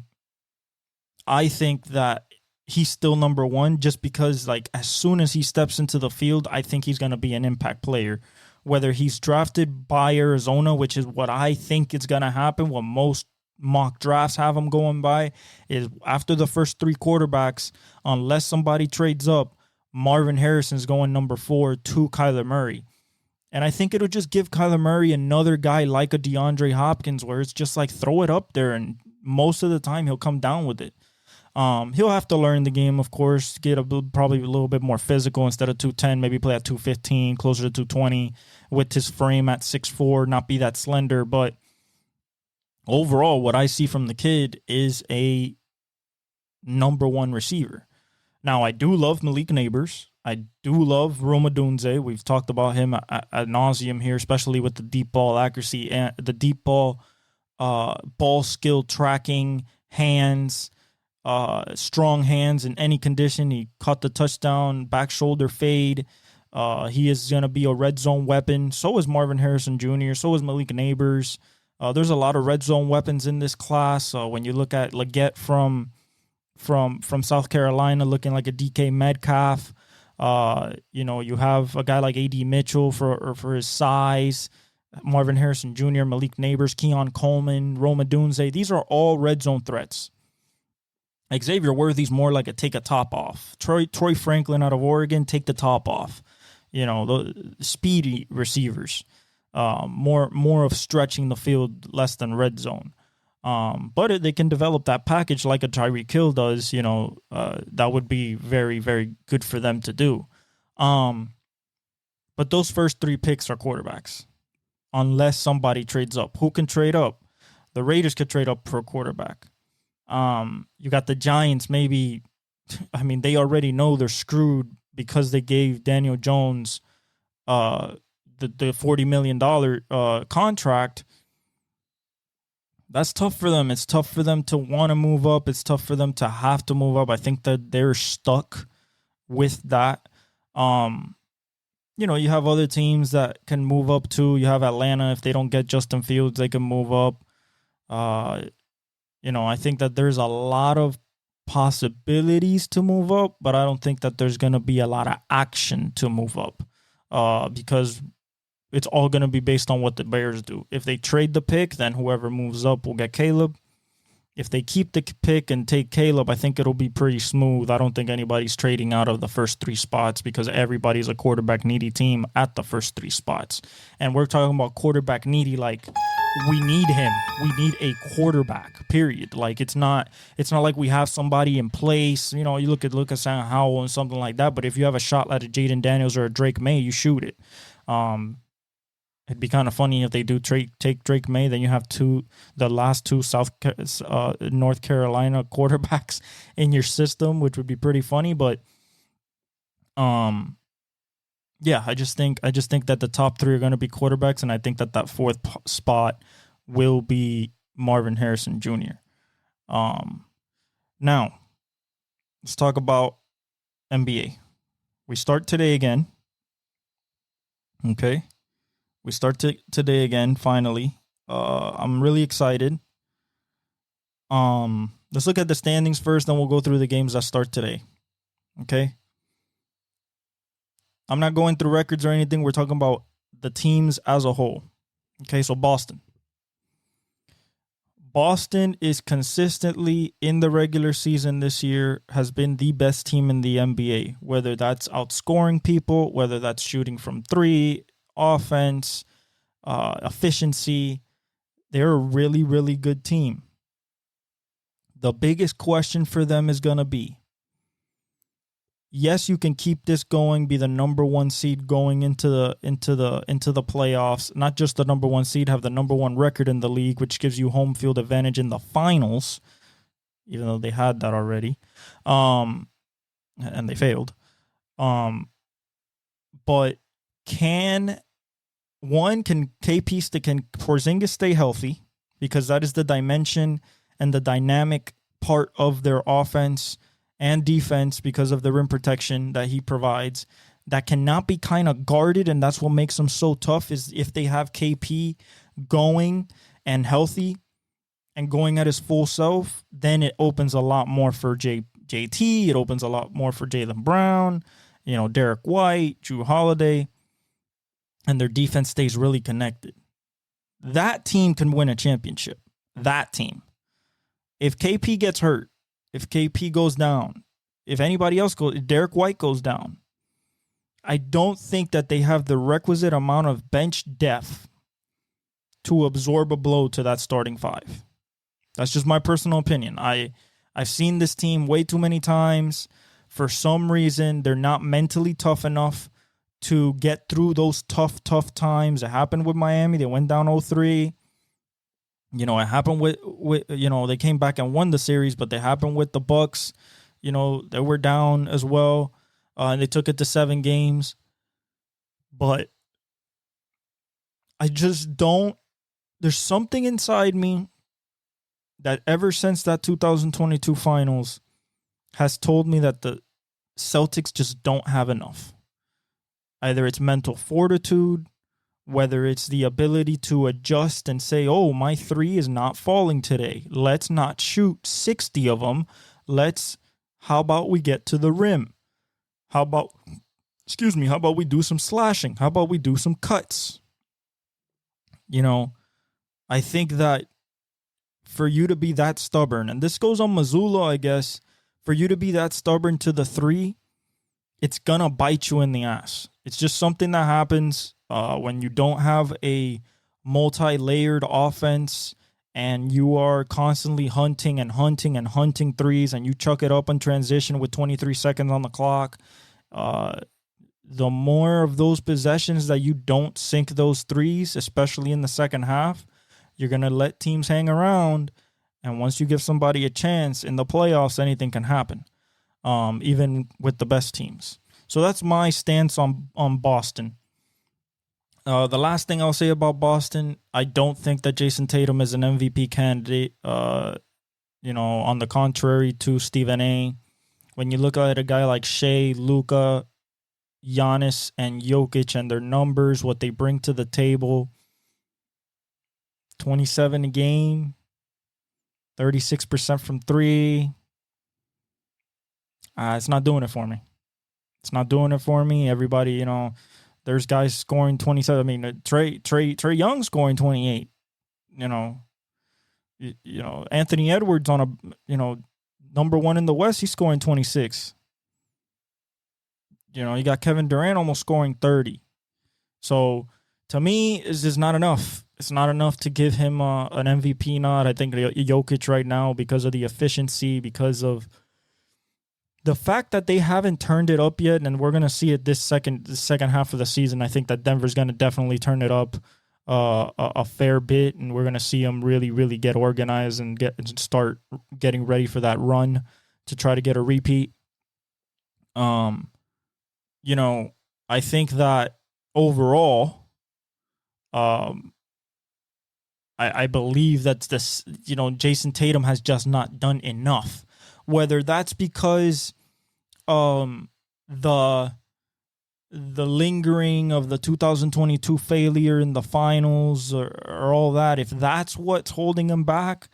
I think that he's still number one just because, as soon as he steps into the field, I think he's going to be an impact player. Whether he's drafted by Arizona, which is what I think is going to happen, what most mock drafts have him going by, is after the first three quarterbacks, unless somebody trades up, Marvin Harrison's going number 4 to Kyler Murray. And I think it'll just give Kyler Murray another guy like a DeAndre Hopkins where it's just throw it up there, and most of the time he'll come down with it. He'll have to learn the game, of course, get probably a little bit more physical. Instead of 210, maybe play at 215, closer to 220 with his frame at 6'4", not be that slender. But overall, what I see from the kid is a number one receiver. Now, I do love Malik Neighbors. I do love Rome Odunze. We've talked about him ad nauseum here, especially with the deep ball accuracy and the deep ball skill tracking, hands, strong hands in any condition. He caught the touchdown, back shoulder fade. He is going to be a red zone weapon. So is Marvin Harrison Jr. So is Malik Neighbors. There's a lot of red zone weapons in this class. When you look at Leggett from South Carolina, looking like a DK Metcalf. You have a guy like A.D. Mitchell for his size. Marvin Harrison Jr., Malik Neighbors, Keon Coleman, Rome Odunze. These are all red zone threats. Xavier Worthy's more like a take a top off. Troy Franklin out of Oregon, take the top off. The speedy receivers. More of stretching the field, less than red zone. But they can develop that package like a Tyreek Hill does. That would be very, very good for them to do. But those first 3 picks are quarterbacks. Unless somebody trades up. Who can trade up? The Raiders could trade up for a quarterback. You got the Giants, maybe. I mean, they already know they're screwed because they gave Daniel Jones the $40 million contract. That's tough for them. It's tough for them to want to move up. It's tough for them to have to move up. I think that they're stuck with that. You have other teams that can move up too. You have Atlanta. If they don't get Justin Fields, they can move up. I think that there's a lot of possibilities to move up, but I don't think that there's going to be a lot of action to move up because it's all going to be based on what the Bears do. If they trade the pick, then whoever moves up will get Caleb. If they keep the pick and take Caleb, I think it'll be pretty smooth. I don't think anybody's trading out of the first 3 spots because everybody's a quarterback needy team at the first 3 spots. And we're talking about quarterback needy like we need him. We need a quarterback, period. It's not like we have somebody in place. You look at Sam Howell and something like that, but if you have a shot like a Jaden Daniels or a Drake May, you shoot it. It'd be kind of funny if they do take Drake May. Then you have the last 2 North Carolina quarterbacks in your system, which would be pretty funny. But yeah, I just think that the top 3 are going to be quarterbacks, and I think that 4th spot will be Marvin Harrison Jr. Now let's talk about NBA. We start today again. Okay. We start today again, finally. I'm really excited. Let's look at the standings first, then we'll go through the games that start today. Okay? I'm not going through records or anything. We're talking about the teams as a whole. Okay, so Boston. Boston is consistently in the regular season this year has been the best team in the NBA, whether that's outscoring people, whether that's shooting from three, offense, efficiency. They're a really, really good team. The biggest question for them is going to be, yes, you can keep this going, be the number one seed going into the playoffs. Not just the number one seed, have the number one record in the league, which gives you home field advantage in the finals, even though they had that already, and they failed. But can Porzingis stay healthy? Because that is the dimension and the dynamic part of their offense and defense because of the rim protection that he provides that cannot be kind of guarded, and that's what makes them so tough is if they have KP going and healthy and going at his full self, then it opens a lot more for JT. It opens a lot more for Jaylen Brown, Derek White, Jrue Holiday, and their defense stays really connected. That team can win a championship. That team. If KP gets hurt, if KP goes down, if anybody else goes, if Derek White goes down, I don't think that they have the requisite amount of bench depth to absorb a blow to that starting five. That's just my personal opinion. I've seen this team way too many times. For some reason, they're not mentally tough enough to get through those tough times. It happened with Miami. They went down 0-3. It happened with they came back and won the series, but they happened with the Bucks. They were down as well, and they took it to 7 games. But I just don't. There's something inside me that ever since that 2022 finals has told me that the Celtics just don't have enough. Either it's mental fortitude, whether it's the ability to adjust and say, oh, my three is not falling today. Let's not shoot 60 of them. How about we get to the rim? How about we do some slashing? How about we do some cuts? I think that for you to be that stubborn, and this goes on Mazzulla, I guess, for you to be that stubborn to the three, it's going to bite you in the ass. It's just something that happens when you don't have a multi-layered offense and you are constantly hunting threes and you chuck it up in transition with 23 seconds on the clock. The more of those possessions that you don't sink those threes, especially in the second half, you're going to let teams hang around. And once you give somebody a chance in the playoffs, anything can happen, even with the best teams. So that's my stance on Boston. The last thing I'll say about Boston, I don't think that Jason Tatum is an MVP candidate. On the contrary to Stephen A. When you look at a guy like Shea, Luka, Giannis, and Jokic and their numbers, what they bring to the table, 27 a game, 36% from three. It's not doing it for me. Everybody, there's guys scoring 27. I mean, Trae Young scoring 28. Anthony Edwards on number one in the West, he's scoring 26. You got Kevin Durant almost scoring 30. So to me, it's just not enough. It's not enough to give him an MVP nod. I think Jokic right now, because of the efficiency, because of the fact that they haven't turned it up yet, and we're going to see it the second half of the season. I think that Denver's going to definitely turn it up a fair bit, and we're going to see them really, really get organized and start getting ready for that run to try to get a repeat. I think that overall, I believe that Jason Tatum has just not done enough. Whether that's because the lingering of the 2022 failure in the finals or all that, if that's what's holding him back,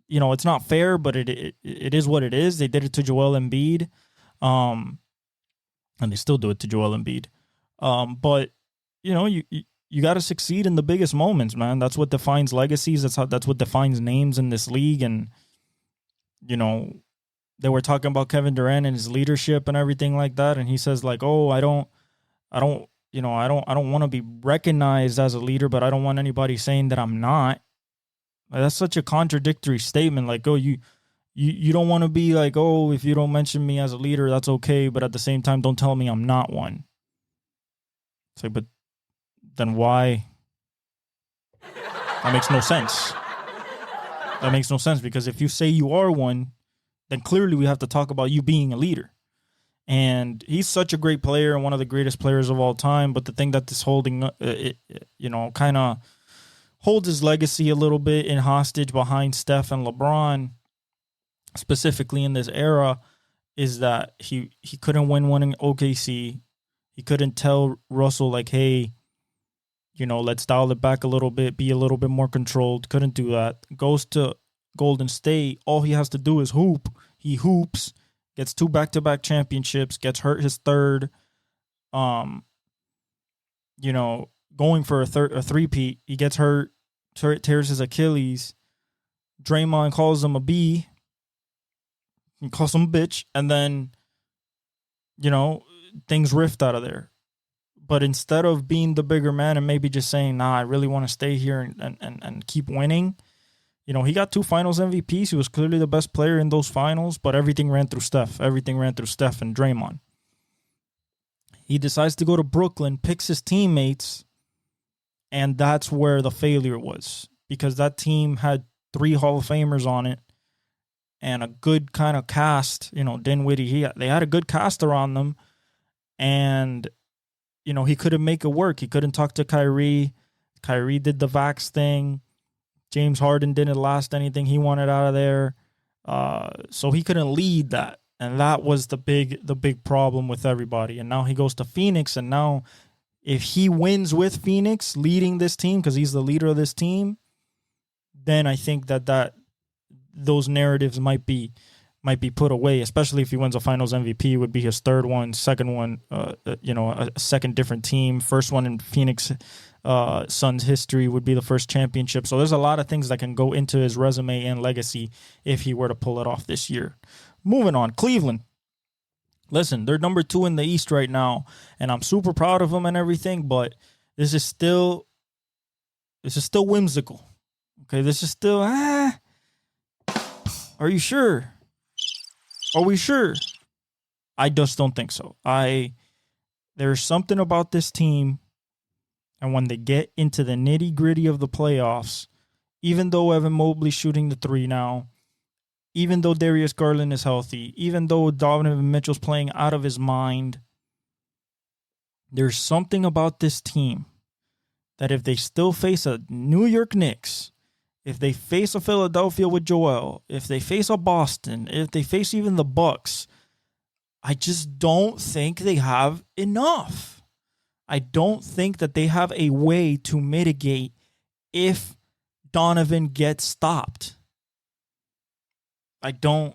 it's not fair, but it is what it is. They did it to Joel Embiid, and they still do it to Joel Embiid. But you got to succeed in the biggest moments, man. That's what defines legacies. That's what defines names in this league. And they were talking about Kevin Durant and his leadership and everything like that, and he says like, "Oh, I don't want to be recognized as a leader, but I don't want anybody saying that I'm not." Like, that's such a contradictory statement. Like, oh, you don't want to be like, oh, if you don't mention me as a leader, that's okay, but at the same time, don't tell me I'm not one. It's like, but then why? That makes no sense. That makes no sense, because if you say you are one, then clearly we have to talk about you being a leader. And he's such a great player and one of the greatest players of all time. But the thing that is holding, kind of holds his legacy a little bit in hostage behind Steph and LeBron, specifically in this era, is that he couldn't win one in OKC. He couldn't tell Russell, like, hey, let's dial it back a little bit, be a little bit more controlled. Couldn't do that. Goes to Golden State. All he has to do is hoop. He hoops, gets 2 back-to-back championships, gets hurt his third. Going for a three-peat. He gets hurt, tears his Achilles. Draymond calls him a B. He calls him a bitch. And then, things rift out of there. But instead of being the bigger man and maybe just saying, nah, I really want to stay here and keep winning, he got 2 finals MVPs. He was clearly the best player in those finals, but everything ran through Steph. Everything ran through Steph and Draymond. He decides to go to Brooklyn, picks his teammates, and that's where the failure was, because that team had 3 Hall of Famers on it and a good kind of cast. Dinwiddie, they had a good cast around them, and he couldn't make it work. He couldn't talk to Kyrie. Kyrie did the Vax thing. James Harden didn't last anything he wanted out of there. So he couldn't lead that. And that was the big problem with everybody. And now he goes to Phoenix. And now if he wins with Phoenix leading this team, because he's the leader of this team, then I think that those narratives might be put away, especially if he wins a finals MVP. Would be his third one, second one, a second different team. First one in Phoenix Suns history would be the first championship. So there's a lot of things that can go into his resume and legacy if he were to pull it off this year. Moving on, Cleveland. Listen, they're number 2 in the East right now, and I'm super proud of them and everything, but this is still whimsical. Okay, this is still, are you sure? Are we sure? I just don't think so. There's something about this team, and when they get into the nitty-gritty of the playoffs, even though Evan Mobley's shooting the 3 now, even though Darius Garland is healthy, even though Donovan Mitchell's playing out of his mind, there's something about this team that if they still face a New York Knicks, if they face a Philadelphia with Joel, if they face a Boston, if they face even the Bucks, I just don't think they have enough. I don't think that they have a way to mitigate if Donovan gets stopped. I don't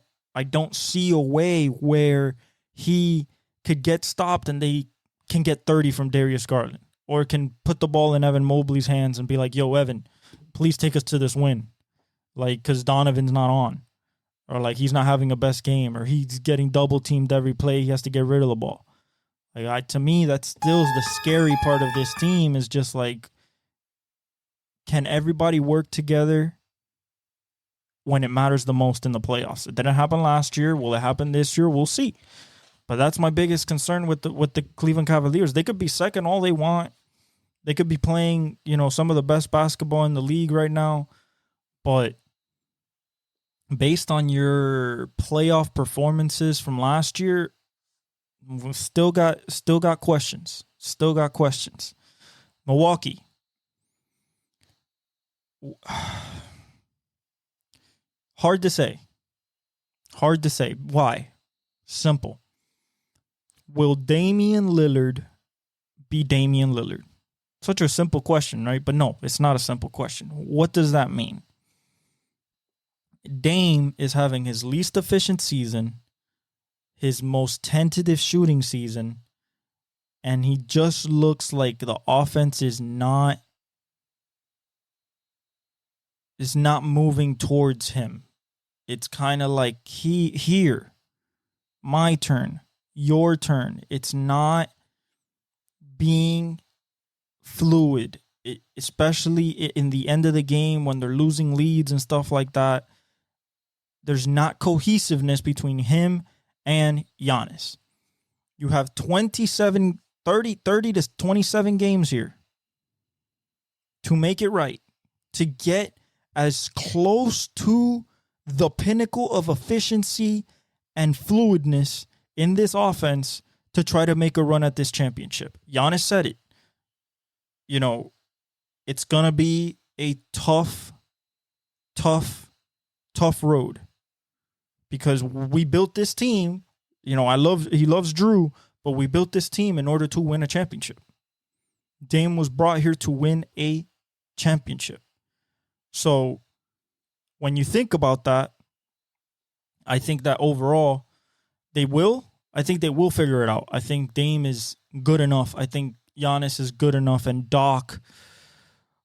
see a way where he could get stopped and they can get 30 from Darius Garland, or can put the ball in Evan Mobley's hands and be like, yo, Evan, please take us to this win. Like, because Donovan's not on, or like he's not having a best game, or he's getting double teamed every play. He has to get rid of the ball. Like, to me, that's still the scary part of this team, is just like, can everybody work together when it matters the most in the playoffs? It didn't happen last year. Will it happen this year? We'll see. But that's my biggest concern with the Cleveland Cavaliers. They could be second all they want. They could be playing, some of the best basketball in the league right now. But based on your playoff performances from last year, we've still got questions. Still got questions. Milwaukee. Hard to say. Why? Simple. Will Damian Lillard be Damian Lillard? Such a simple question, right? But no, it's not a simple question. What does that mean? Dame is having his least efficient season, his most tentative shooting season, and he just looks like the offense is not moving towards him. It's kind of like here, my turn, your turn. It's not being fluid, especially in the end of the game when they're losing leads and stuff like that. There's not cohesiveness between him and Giannis. You have 30 to 27 games here to make it right, to get as close to the pinnacle of efficiency and fluidness in this offense to try to make a run at this championship. Giannis said it. You know, it's going to be a tough road because we built this team. You know, he loves Drew, but we built this team in order to win a championship. Dame was brought here to win a championship. So when you think about that, I think that overall they will figure it out. I think Dame is good enough. I think Giannis is good enough. And Doc,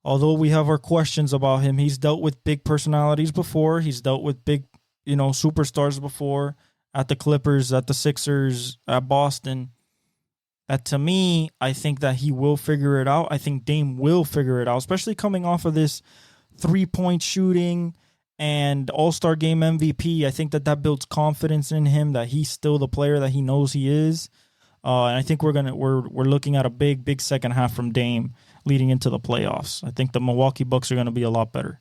although we have our questions about him, he's dealt with big personalities before. He's dealt with big, superstars before at the Clippers, at the Sixers, at Boston. That to me, I think that he will figure it out. I think Dame will figure it out, especially coming off of this 3-point shooting and All-Star Game MVP. I think that builds confidence in him that he's still the player that he knows he is. And I think we're looking at a big second half from Dame leading into the playoffs. I think the Milwaukee Bucks are going to be a lot better.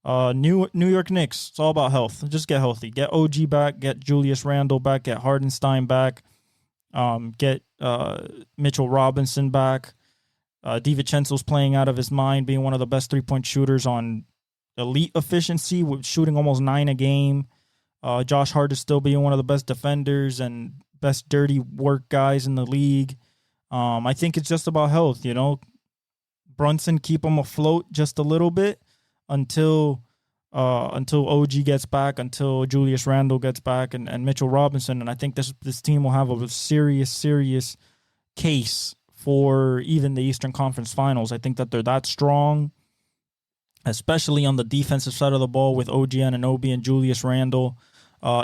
New York Knicks, it's all about health. Just get healthy. Get OG back. Get Julius Randle back. Get Hardenstein back. Get Mitchell Robinson back. DiVincenzo's playing out of his mind, being one of the best 3-point shooters on elite efficiency, with shooting almost 9 a game. Josh Hart is still being one of the best defenders and best dirty work guys in the league. I think it's just about health, Brunson, keep him afloat just a little bit until OG gets back, until Julius Randle gets back, and Mitchell Robinson. And I think this team will have a serious case for even the Eastern Conference Finals. I think that they're that strong, especially on the defensive side of the ball with OG Anunoby and Julius Randle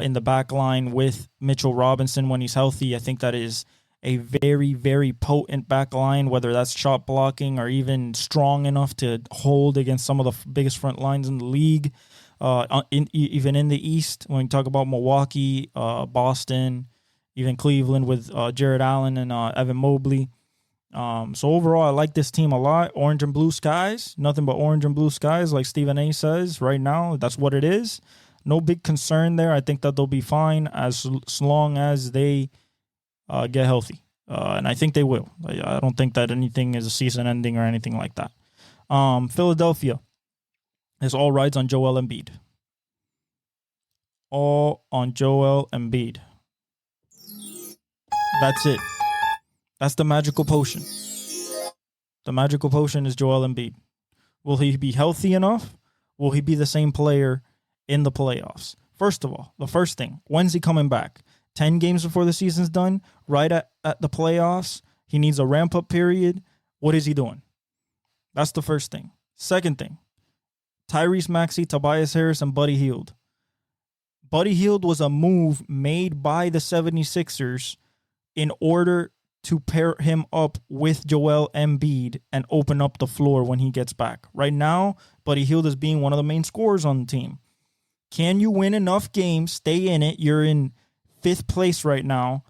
in the back line with Mitchell Robinson when he's healthy. I think that is a very potent back line, whether that's shot blocking or even strong enough to hold against some of the biggest front lines in the league, even in the East. When you talk about Milwaukee, Boston, even Cleveland with Jared Allen and Evan Mobley. So overall, I like this team a lot. Orange and blue skies, nothing but orange and blue skies, like Stephen A says right now. That's what it is. No big concern there. I think that they'll be fine as long as they get healthy. And I think they will. I don't think that anything is a season ending or anything like that. Philadelphia is all rides on Joel Embiid. All on Joel Embiid. That's it. That's the magical potion. The magical potion is Joel Embiid. Will he be healthy enough? Will he be the same player in the playoffs? First of all, the first thing, when's he coming back? 10 games before the season's done? Right at the playoffs? He needs a ramp-up period? What is he doing? That's the first thing. Second thing, Tyrese Maxey, Tobias Harris, and Buddy Hield. Buddy Hield was a move made by the 76ers in order to pair him up with Joel Embiid and open up the floor when he gets back. Right now, Buddy Hield is being one of the main scorers on the team. Can you win enough games, stay in it? You're in 5th place right now.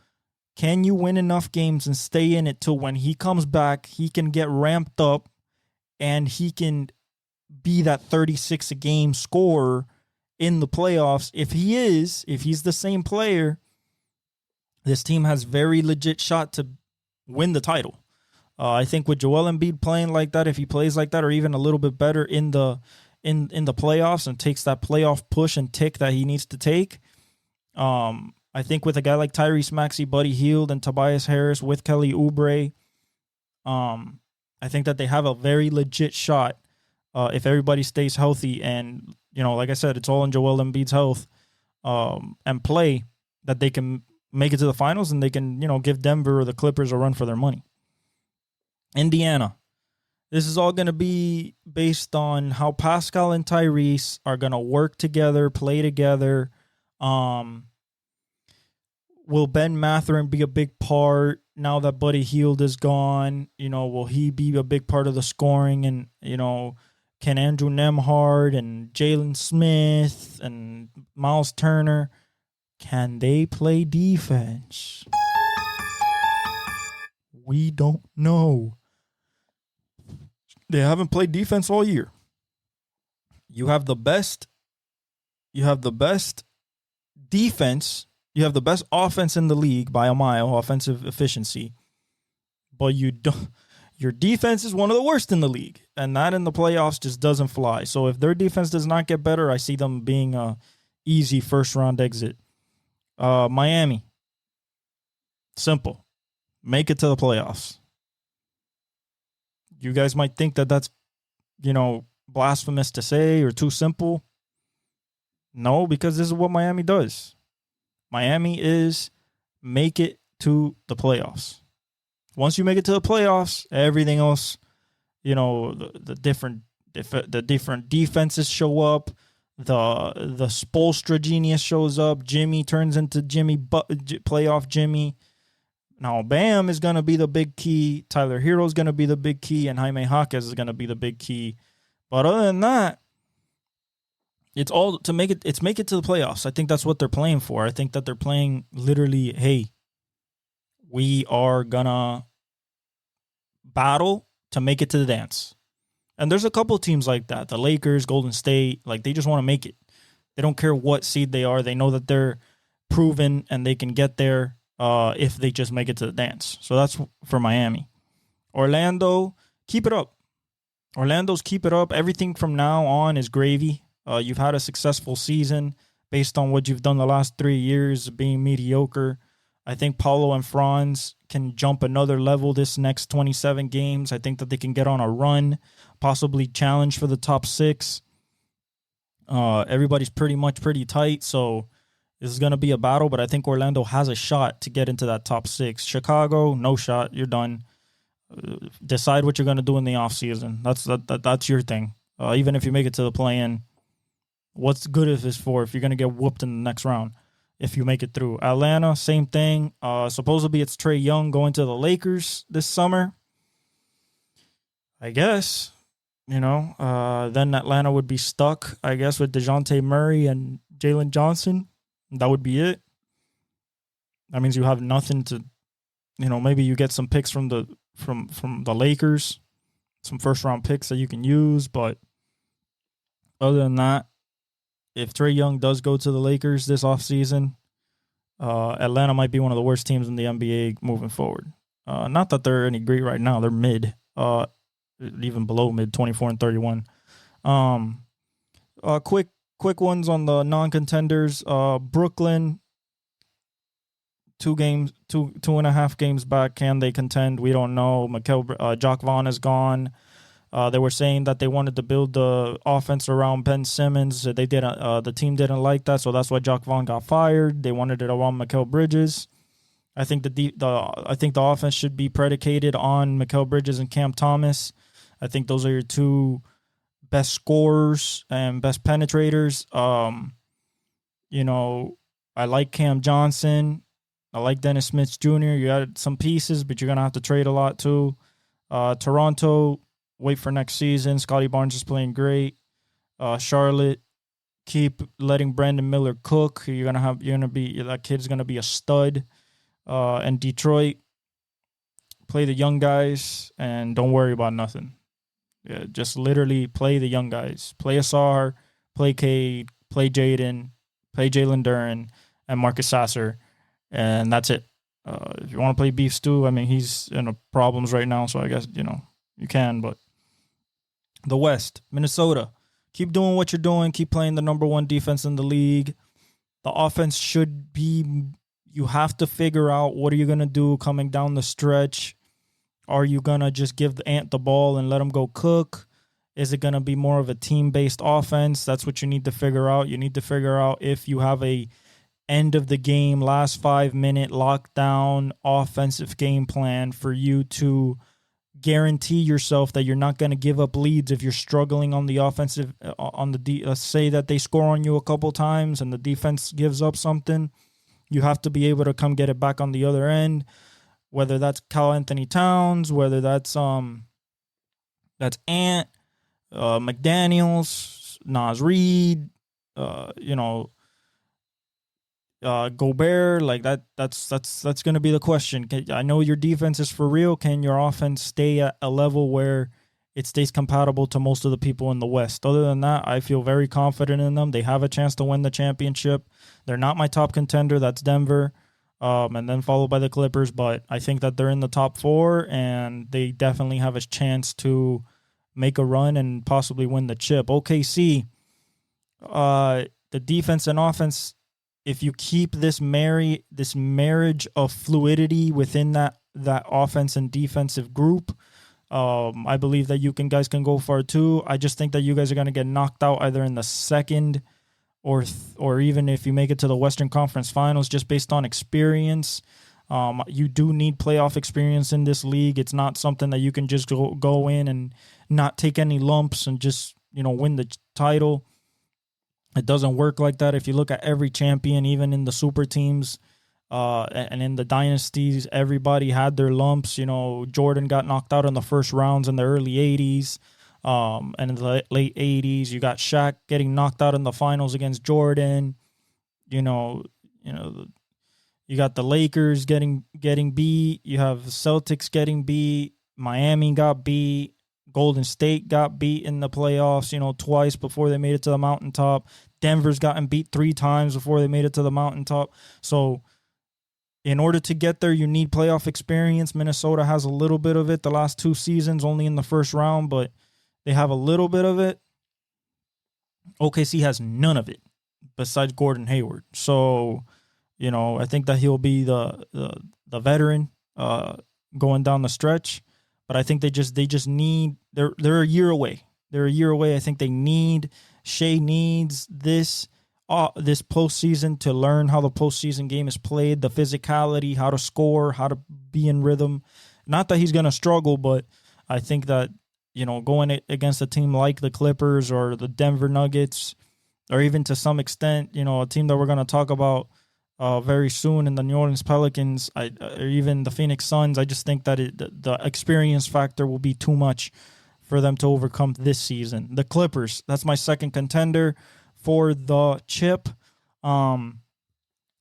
Can you win enough games and stay in it till when he comes back, he can get ramped up and he can be that 36 a game scorer in the playoffs? If he's the same player, this team has very legit shot to win the title. I think with Joel Embiid playing like that, if he plays like that or even a little bit better in the playoffs and takes that playoff push and tick that he needs to take, I think with a guy like Tyrese Maxey, Buddy Hield, and Tobias Harris with Kelly Oubre, I think that they have a very legit shot if everybody stays healthy. And, like I said, it's all in Joel Embiid's health and play that they can make it to the finals and they can, give Denver or the Clippers a run for their money. Indiana. This is all going to be based on how Pascal and Tyrese are going to work together, play together. Will Ben Mathurin be a big part now that Buddy Hield is gone? Will he be a big part of the scoring? And, can Andrew Nembhard and Jalen Smith and Miles Turner, can they play defense? We don't know. They haven't played defense all year. You have the best defense. You have the best offense in the league by a mile, offensive efficiency. But your defense is one of the worst in the league. And that in the playoffs just doesn't fly. So if their defense does not get better, I see them being a easy first round exit. Miami. Simple. Make it to the playoffs. You guys might think that that's, blasphemous to say or too simple. No, because this is what Miami does. Miami is make it to the playoffs. Once you make it to the playoffs, everything else, the different defenses show up. The Spoelstra genius shows up. Jimmy turns into playoff Jimmy. Now, Bam is going to be the big key. Tyler Hero is going to be the big key. And Jaime Jaquez is going to be the big key. But other than that, it's all to make it to the playoffs. I think that's what they're playing for. I think that they're playing literally, hey, we are going to battle to make it to the dance. And there's a couple of teams like that. The Lakers, Golden State, they just want to make it. They don't care what seed they are. They know that they're proven and they can get there. If they just make it to the dance. So that's for Miami. Orlando, keep it up. Orlando's keep it up. Everything from now on is gravy. You've had a successful season based on what you've done the last 3 years being mediocre. I think Paulo and Franz can jump another level this next 27 games. I think that they can get on a run, possibly challenge for the top 6. Everybody's pretty tight, so this is going to be a battle, but I think Orlando has a shot to get into that top 6. Chicago, no shot. You're done. Decide what you're going to do in the offseason. That's your thing. Even if you make it to the play-in, what's good is this for if you're going to get whooped in the next round if you make it through. Atlanta, same thing. Supposedly it's Trae Young going to the Lakers this summer. I guess, then Atlanta would be stuck, I guess, with DeJounte Murray and Jalen Johnson. That would be it. That means you have nothing to, maybe you get some picks from the Lakers, some first round picks that you can use. But other than that, if Trae Young does go to the Lakers this offseason, Atlanta might be one of the worst teams in the NBA moving forward. Not that they're any great right now. They're mid, even below mid, 24-31. Quick ones on the non-contenders. Brooklyn, 2.5 games back. Can they contend? We don't know. Jacque Vaughn is gone. They were saying that they wanted to build the offense around Ben Simmons. They didn't. The team didn't like that, so that's why Jacque Vaughn got fired. They wanted it around Mikal Bridges. I think the offense should be predicated on Mikal Bridges and Cam Thomas. I think those are your two best scorers and best penetrators. I like Cam Johnson. I like Dennis Smith Jr. You got some pieces, but you're going to have to trade a lot too. Toronto, wait for next season. Scotty Barnes is playing great. Charlotte, keep letting Brandon Miller cook. That kid's going to be a stud. And Detroit, play the young guys and don't worry about nothing. Yeah, just literally play the young guys. Play Asar, play Cade, play Jaden, play Jalen Duren, and Marcus Sasser, and that's it. If you want to play Beef Stew, he's in problems right now, so I guess, you can. But the West, Minnesota, keep doing what you're doing. Keep playing the number 1 defense in the league. The offense should be, you have to figure out what are you going to do coming down the stretch. Are you going to just give the Ant the ball and let him go cook? Is it going to be more of a team-based offense? That's what you need to figure out. You need to figure out if you have a end of the game, last 5-minute lockdown offensive game plan for you to guarantee yourself that you're not going to give up leads if you're struggling on the offensive, let's say that they score on you a couple times and the defense gives up something. You have to be able to come get it back on the other end, whether that's Karl-Anthony Towns, whether that's Ant, McDaniels, Naz Reid, Gobert. Like that's going to be the question. I know your defense is for real. Can your offense stay at a level where it stays compatible to most of the people in the West? Other than that, I feel very confident in them. They have a chance to win the championship. They're not my top contender. That's Denver. And then followed by the Clippers. But I think that they're in the top 4, and they definitely have a chance to make a run and possibly win the chip. OKC, the defense and offense, if you keep this marriage of fluidity within that offense and defensive group, I believe that you guys can go far too. I just think that you guys are going to get knocked out either in the second or even if you make it to the Western Conference Finals, just based on experience. You do need playoff experience in this league. It's not something that you can just go in and not take any lumps and just, win the title. It doesn't work like that. If you look at every champion, even in the super teams and in the dynasties, everybody had their lumps. Jordan got knocked out in the first rounds in the early 80s. And in the late 80s, you got Shaq getting knocked out in the finals against Jordan. You got the Lakers getting beat. You have the Celtics getting beat. Miami got beat. Golden State got beat in the playoffs, twice before they made it to the mountaintop. Denver's gotten beat 3 times before they made it to the mountaintop. So in order to get there, you need playoff experience. Minnesota has a little bit of it the last 2 seasons, only in the first round, but they have a little bit of it. OKC has none of it besides Gordon Hayward. So, I think that he'll be the veteran going down the stretch. But I think they just need, they're a year away. They're a year away. I think Shea needs this postseason to learn how the postseason game is played, the physicality, how to score, how to be in rhythm. Not that he's going to struggle, but I think that, going against a team like the Clippers or the Denver Nuggets, or even to some extent, a team that we're going to talk about very soon in the New Orleans Pelicans, or even the Phoenix Suns, I just think that the experience factor will be too much for them to overcome this season. The Clippers, that's my second contender for the chip.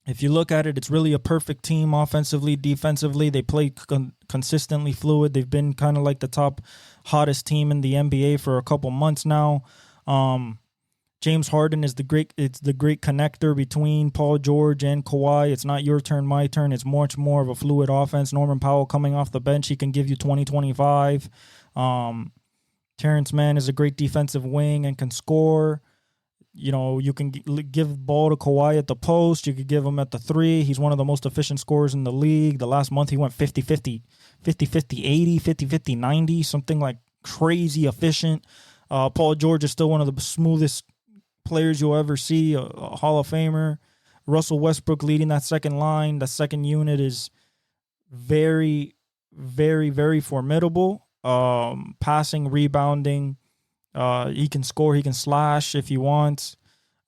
If you look at it, it's really a perfect team offensively, defensively. They play consistently fluid. They've been kind of like the top hottest team in the NBA for a couple months now. James Harden is the great connector between Paul George and Kawhi. It's not your turn, my turn. It's much more of a fluid offense. Norman Powell coming off the bench, he can give you 20-25. Terrence Mann is a great defensive wing and can score. You can give the ball to Kawhi at the post. You could give him at the 3. He's one of the most efficient scorers in the league. The last month he went 50-50, 50-50-80, 50-50-90, something like crazy efficient. Paul George is still one of the smoothest players you'll ever see, a Hall of Famer. Russell Westbrook leading that second line. That second unit is very, very, very formidable. Passing, rebounding. He can score. He can slash if he wants.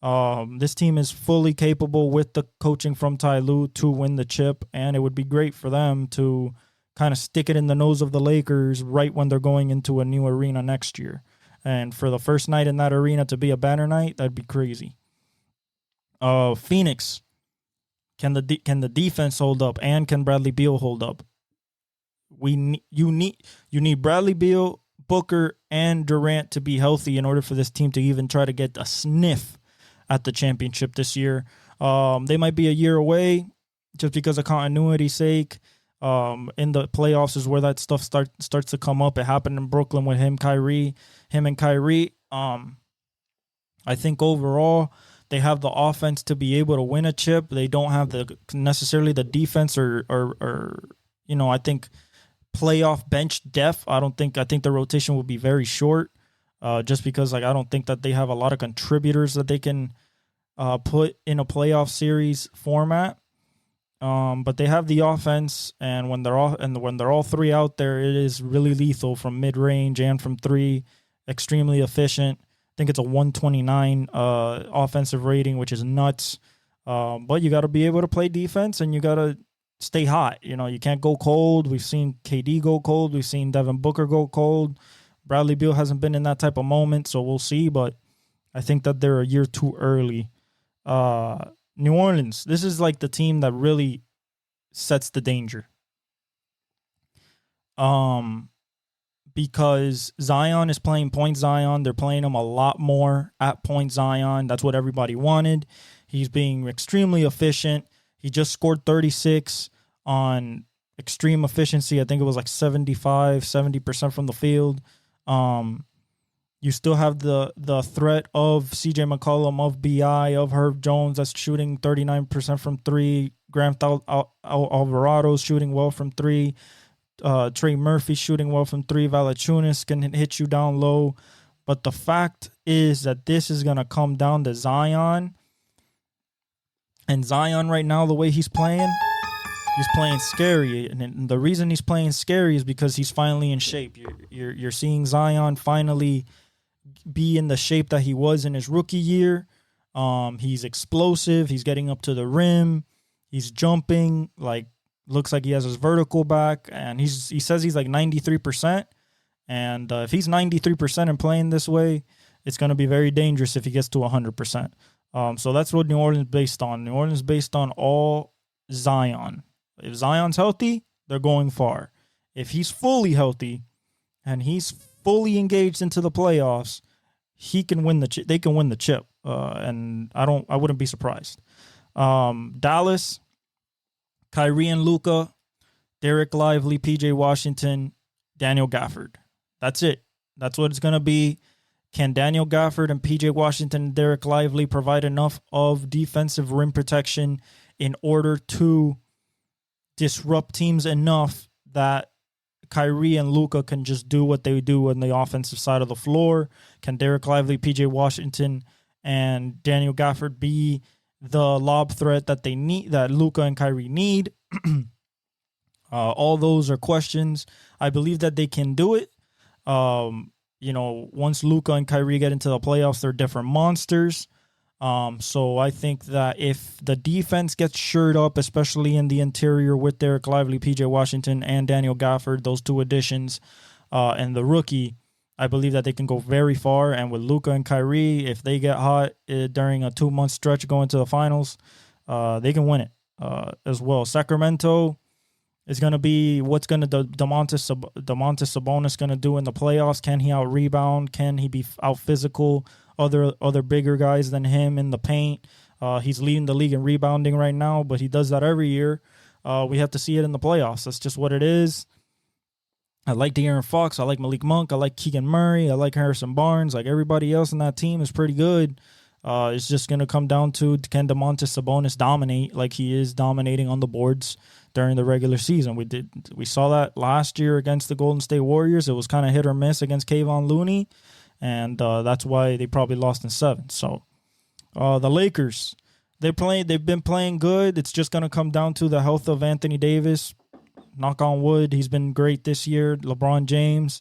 This team is fully capable with the coaching from Ty Lue to win the chip, and it would be great for them to kind of stick it in the nose of the Lakers right when they're going into a new arena next year. And for the first night in that arena to be a banner night, that'd be crazy. Phoenix, can the defense hold up, and can Bradley Beal hold up? You need Bradley Beal, Booker, and Durant to be healthy in order for this team to even try to get a sniff at the championship this year. They might be a year away just because of continuity's sake. In the playoffs is where that stuff starts to come up. It happened in Brooklyn with him and Kyrie. I think overall they have the offense to be able to win a chip. They don't have necessarily the defense or I think playoff bench depth. I think the rotation will be very short, just because I don't think that they have a lot of contributors that they can put in a playoff series format. But they have the offense, and when they're all three out there, it is really lethal from mid range and from three. Extremely efficient. I think it's a 129 offensive rating, which is nuts. But you got to be able to play defense, and you got to stay hot. You can't go cold. We've seen KD go cold. We've seen Devin Booker go cold. Bradley Beal hasn't been in that type of moment, so we'll see. But I think that they're a year too early. New Orleans, this is like the team that really sets the danger. Because Zion is playing point Zion. They're playing him a lot more at point Zion. That's what everybody wanted. He's being extremely efficient. He just scored 36 on extreme efficiency. I think it was like 70% from the field. You still have the threat of CJ McCollum, of BI, of Herb Jones that's shooting 39% from three. Grant Alvarado's shooting well from three. Trey Murphy shooting well from three. Valanciunas can hit you down low. But the fact is that this is going to come down to Zion. And Zion right now, the way he's playing scary. And the reason he's playing scary is because he's finally in shape. You're seeing Zion finally be in the shape that he was in his rookie year. He's explosive. He's getting up to the rim. He's jumping. Looks like he has his vertical back. And he says he's like 93%. And if he's 93% and playing this way, it's going to be very dangerous if he gets to 100%. So that's what New Orleans is based on. New Orleans is based on all Zion. If Zion's healthy, they're going far. If he's fully healthy and he's fully engaged into the playoffs, he can win they can win the chip. And I wouldn't be surprised. Dallas, Kyrie and Luka, Derek Lively, PJ Washington, Daniel Gafford. That's it. That's what it's going to be. Can Daniel Gafford and PJ Washington and Derek Lively provide enough of defensive rim protection in order to disrupt teams enough that Kyrie and Luka can just do what they do on the offensive side of the floor? Can Derek Lively, PJ Washington, and Daniel Gafford be the lob threat that they need, that Luka and Kyrie need? All those are questions. I believe that they can do it. Once Luka and Kyrie get into the playoffs, they're different monsters. So I think that if the defense gets shored up, especially in the interior with Derek Lively, PJ Washington, and Daniel Gafford, those two additions, and the rookie, I believe that they can go very far. And with Luka and Kyrie, if they get hot during a 2-month stretch going to the finals, they can win it as well. Sacramento is going to be what's going to Domantas Sabonis going to do in the playoffs. Can he out rebound? Can he be out physical other bigger guys than him in the paint? He's leading the league in rebounding right now, but he does that every year. We have to see it in the playoffs. That's just what it is. I like De'Aaron Fox. I like Malik Monk. I like Keegan Murray. I like Harrison Barnes. Like everybody else in that team is pretty good. It's just going to come down to, can Domantas Sabonis dominate like he is dominating on the boards during the regular season? We saw that last year against the Golden State Warriors. It was kind of hit or miss against Kevon Looney, and that's why they probably lost in 7. So the Lakers, they've been playing good. It's just going to come down to the health of Anthony Davis. Knock on wood, he's been great this year. LeBron James,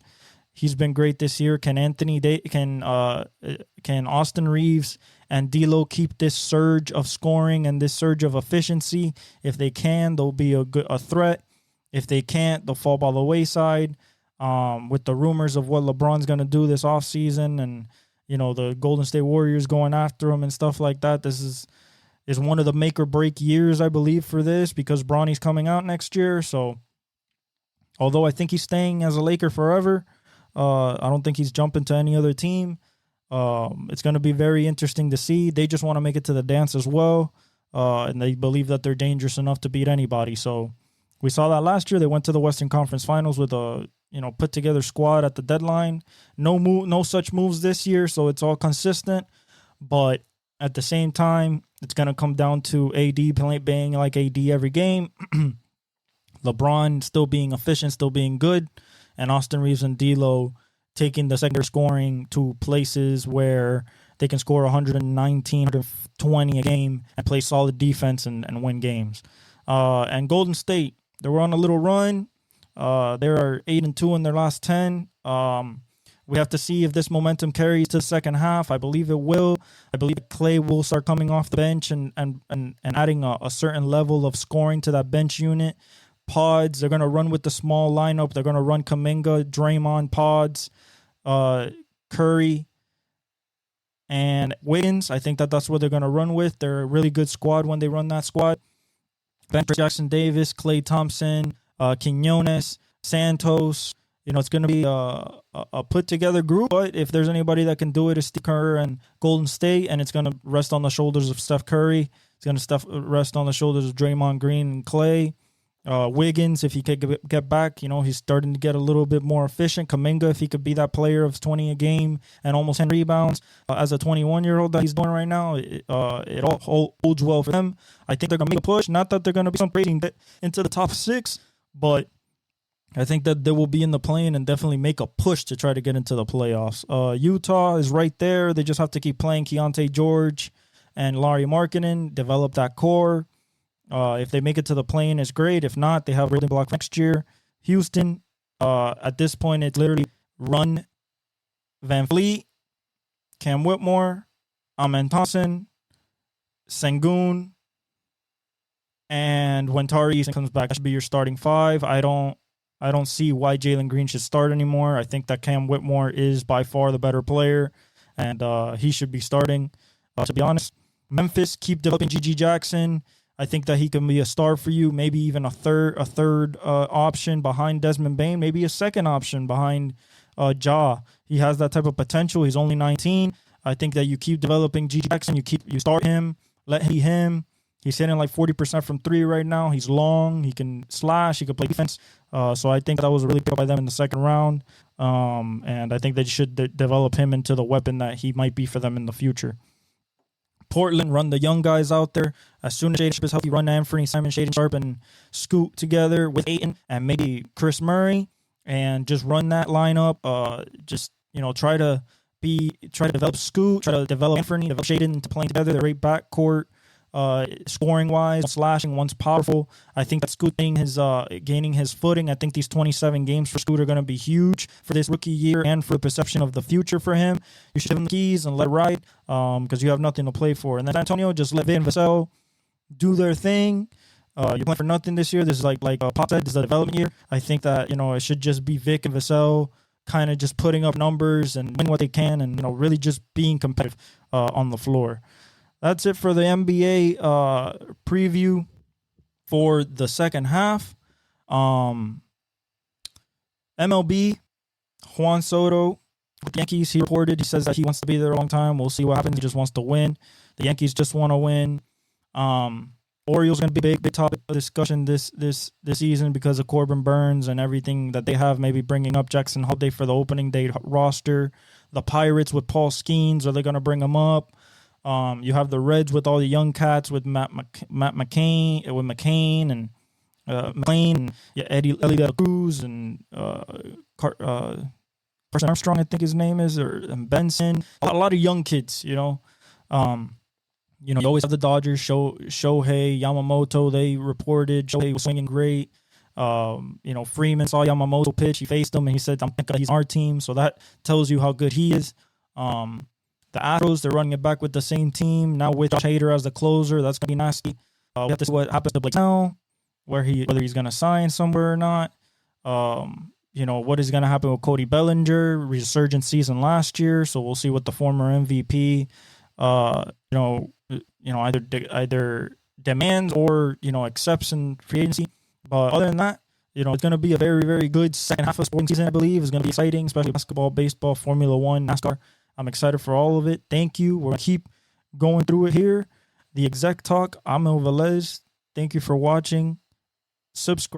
he's been great this year. Can Austin Reeves and D'Lo keep this surge of scoring and this surge of efficiency? If they can, they'll be a threat. If they can't, they'll fall by the wayside. With the rumors of what LeBron's going to do this offseason and, the Golden State Warriors going after him and stuff like that, this is one of the make or break years, I believe, for this, because Bronny's coming out next year. So although I think he's staying as a Laker forever, I don't think he's jumping to any other team. It's going to be very interesting to see. They just want to make it to the dance as well. And they believe that they're dangerous enough to beat anybody. So we saw that last year. They went to the Western Conference Finals with a put together squad at the deadline. No such moves this year. So it's all consistent. But at the same time, it's going to come down to AD being like AD every game. LeBron still being efficient, still being good. And Austin Reeves and D'Lo taking the secondary scoring to places where they can score 119, 120 a game and play solid defense and win games. And Golden State, they were on a little run. They are 8-2 in their last 10. We have to see if this momentum carries to the second half. I believe it will. I believe Clay will start coming off the bench and adding a certain level of scoring to that bench unit. Pods, they're going to run with the small lineup. They're going to run Kuminga, Draymond, Pods, Curry, and Wiggins. I think that's what they're going to run with. They're a really good squad when they run that squad. Bench Jackson Davis, Klay Thompson, Quinones, Santos. It's going to be a put-together group, but if there's anybody that can do it, it's Steve Kerr and Golden State, and it's going to rest on the shoulders of Steph Curry. It's going to rest on the shoulders of Draymond Green and Klay. Wiggins, if he could get back, he's starting to get a little bit more efficient. Kuminga, if he could be that player of 20 a game and almost 10 rebounds as a 21-year-old that he's doing right now, it all holds well for them. I think they're going to make a push. Not that they're going to be some crazy into the top 6, but I think that they will be in the play-in and definitely make a push to try to get into the playoffs. Utah is right there. They just have to keep playing Keontae George and Lauri Markkanen, develop that core. If they make it to the play-in, it's great. If not, they have a building block next year. Houston, at this point, it's literally run Van Vliet, Cam Whitmore, Amen Thompson, Sengun, and when Tari Eason comes back, that should be your starting 5. I don't see why Jalen Green should start anymore. I think that Cam Whitmore is by far the better player, and he should be starting. To be honest, Memphis, keep developing G.G. Jackson. I think that he can be a star for you, maybe even a third option behind Desmond Bane, maybe a second option behind Ja. He has that type of potential. He's only 19. I think that you keep developing G.G. Jackson. You start him, let him. He's hitting like 40% from 3 right now. He's long. He can slash. He can play defense. So I think that was really good by them in the second round. And I think they should develop him into the weapon that he might be for them in the future. Portland, run the young guys out there. As soon as Shaedon Sharpe is healthy, run Anthony Simon, Shaedon Sharpe, and Scoot together with Ayton and maybe Chris Murray, and just run that lineup. Try to develop Scoot, try to develop Anthony, develop Shaedon into playing together. They're right backcourt. Scoring wise, slashing, one's powerful. I think that Scoot gaining his footing. I think these 27 games for Scoot are going to be huge for this rookie year and for the perception of the future for him. You should give him the keys and let it ride because you have nothing to play for. And then Antonio, just let Vic and Vassell do their thing. You're playing for nothing this year. This is like Pop said, this is a development year. I think that it should just be Vic and Vassell kind of just putting up numbers and win what they can, and really just being competitive on the floor. That's it for the NBA preview for the second half. MLB, Juan Soto with the Yankees, he reported. He says that he wants to be there a long time. We'll see what happens. He just wants to win. The Yankees just want to win. Orioles going to be a big topic of discussion this season because of Corbin Burns and everything that they have, maybe bringing up Jackson Holliday for the opening day roster. The Pirates with Paul Skeens, are they going to bring him up? You have the Reds with all the young cats with Matt McCain, and McLean, and Eddie De La Cruz, and Carson Armstrong, I think his name is, and Benson. A lot of young kids, you always have the Dodgers, Shohei, Yamamoto. They reported Shohei was swinging great. Freeman saw Yamamoto pitch. He faced him, and he said, he's on our team. So that tells you how good he is. The Astros, they're running it back with the same team. Now with Josh Hader as the closer, that's going to be nasty. We have to see what happens to Blake Snell, whether he's going to sign somewhere or not. What is going to happen with Cody Bellinger, resurgent season last year. So we'll see what the former MVP, either demands or, accepts in free agency. But other than that, it's going to be a very, very good second half of sporting season, I believe. It's going to be exciting, especially basketball, baseball, Formula One, NASCAR. I'm excited for all of it. Thank you. We're going to keep going through it here. The Exec Talk. I'm El Velez. Thank you for watching. Subscribe.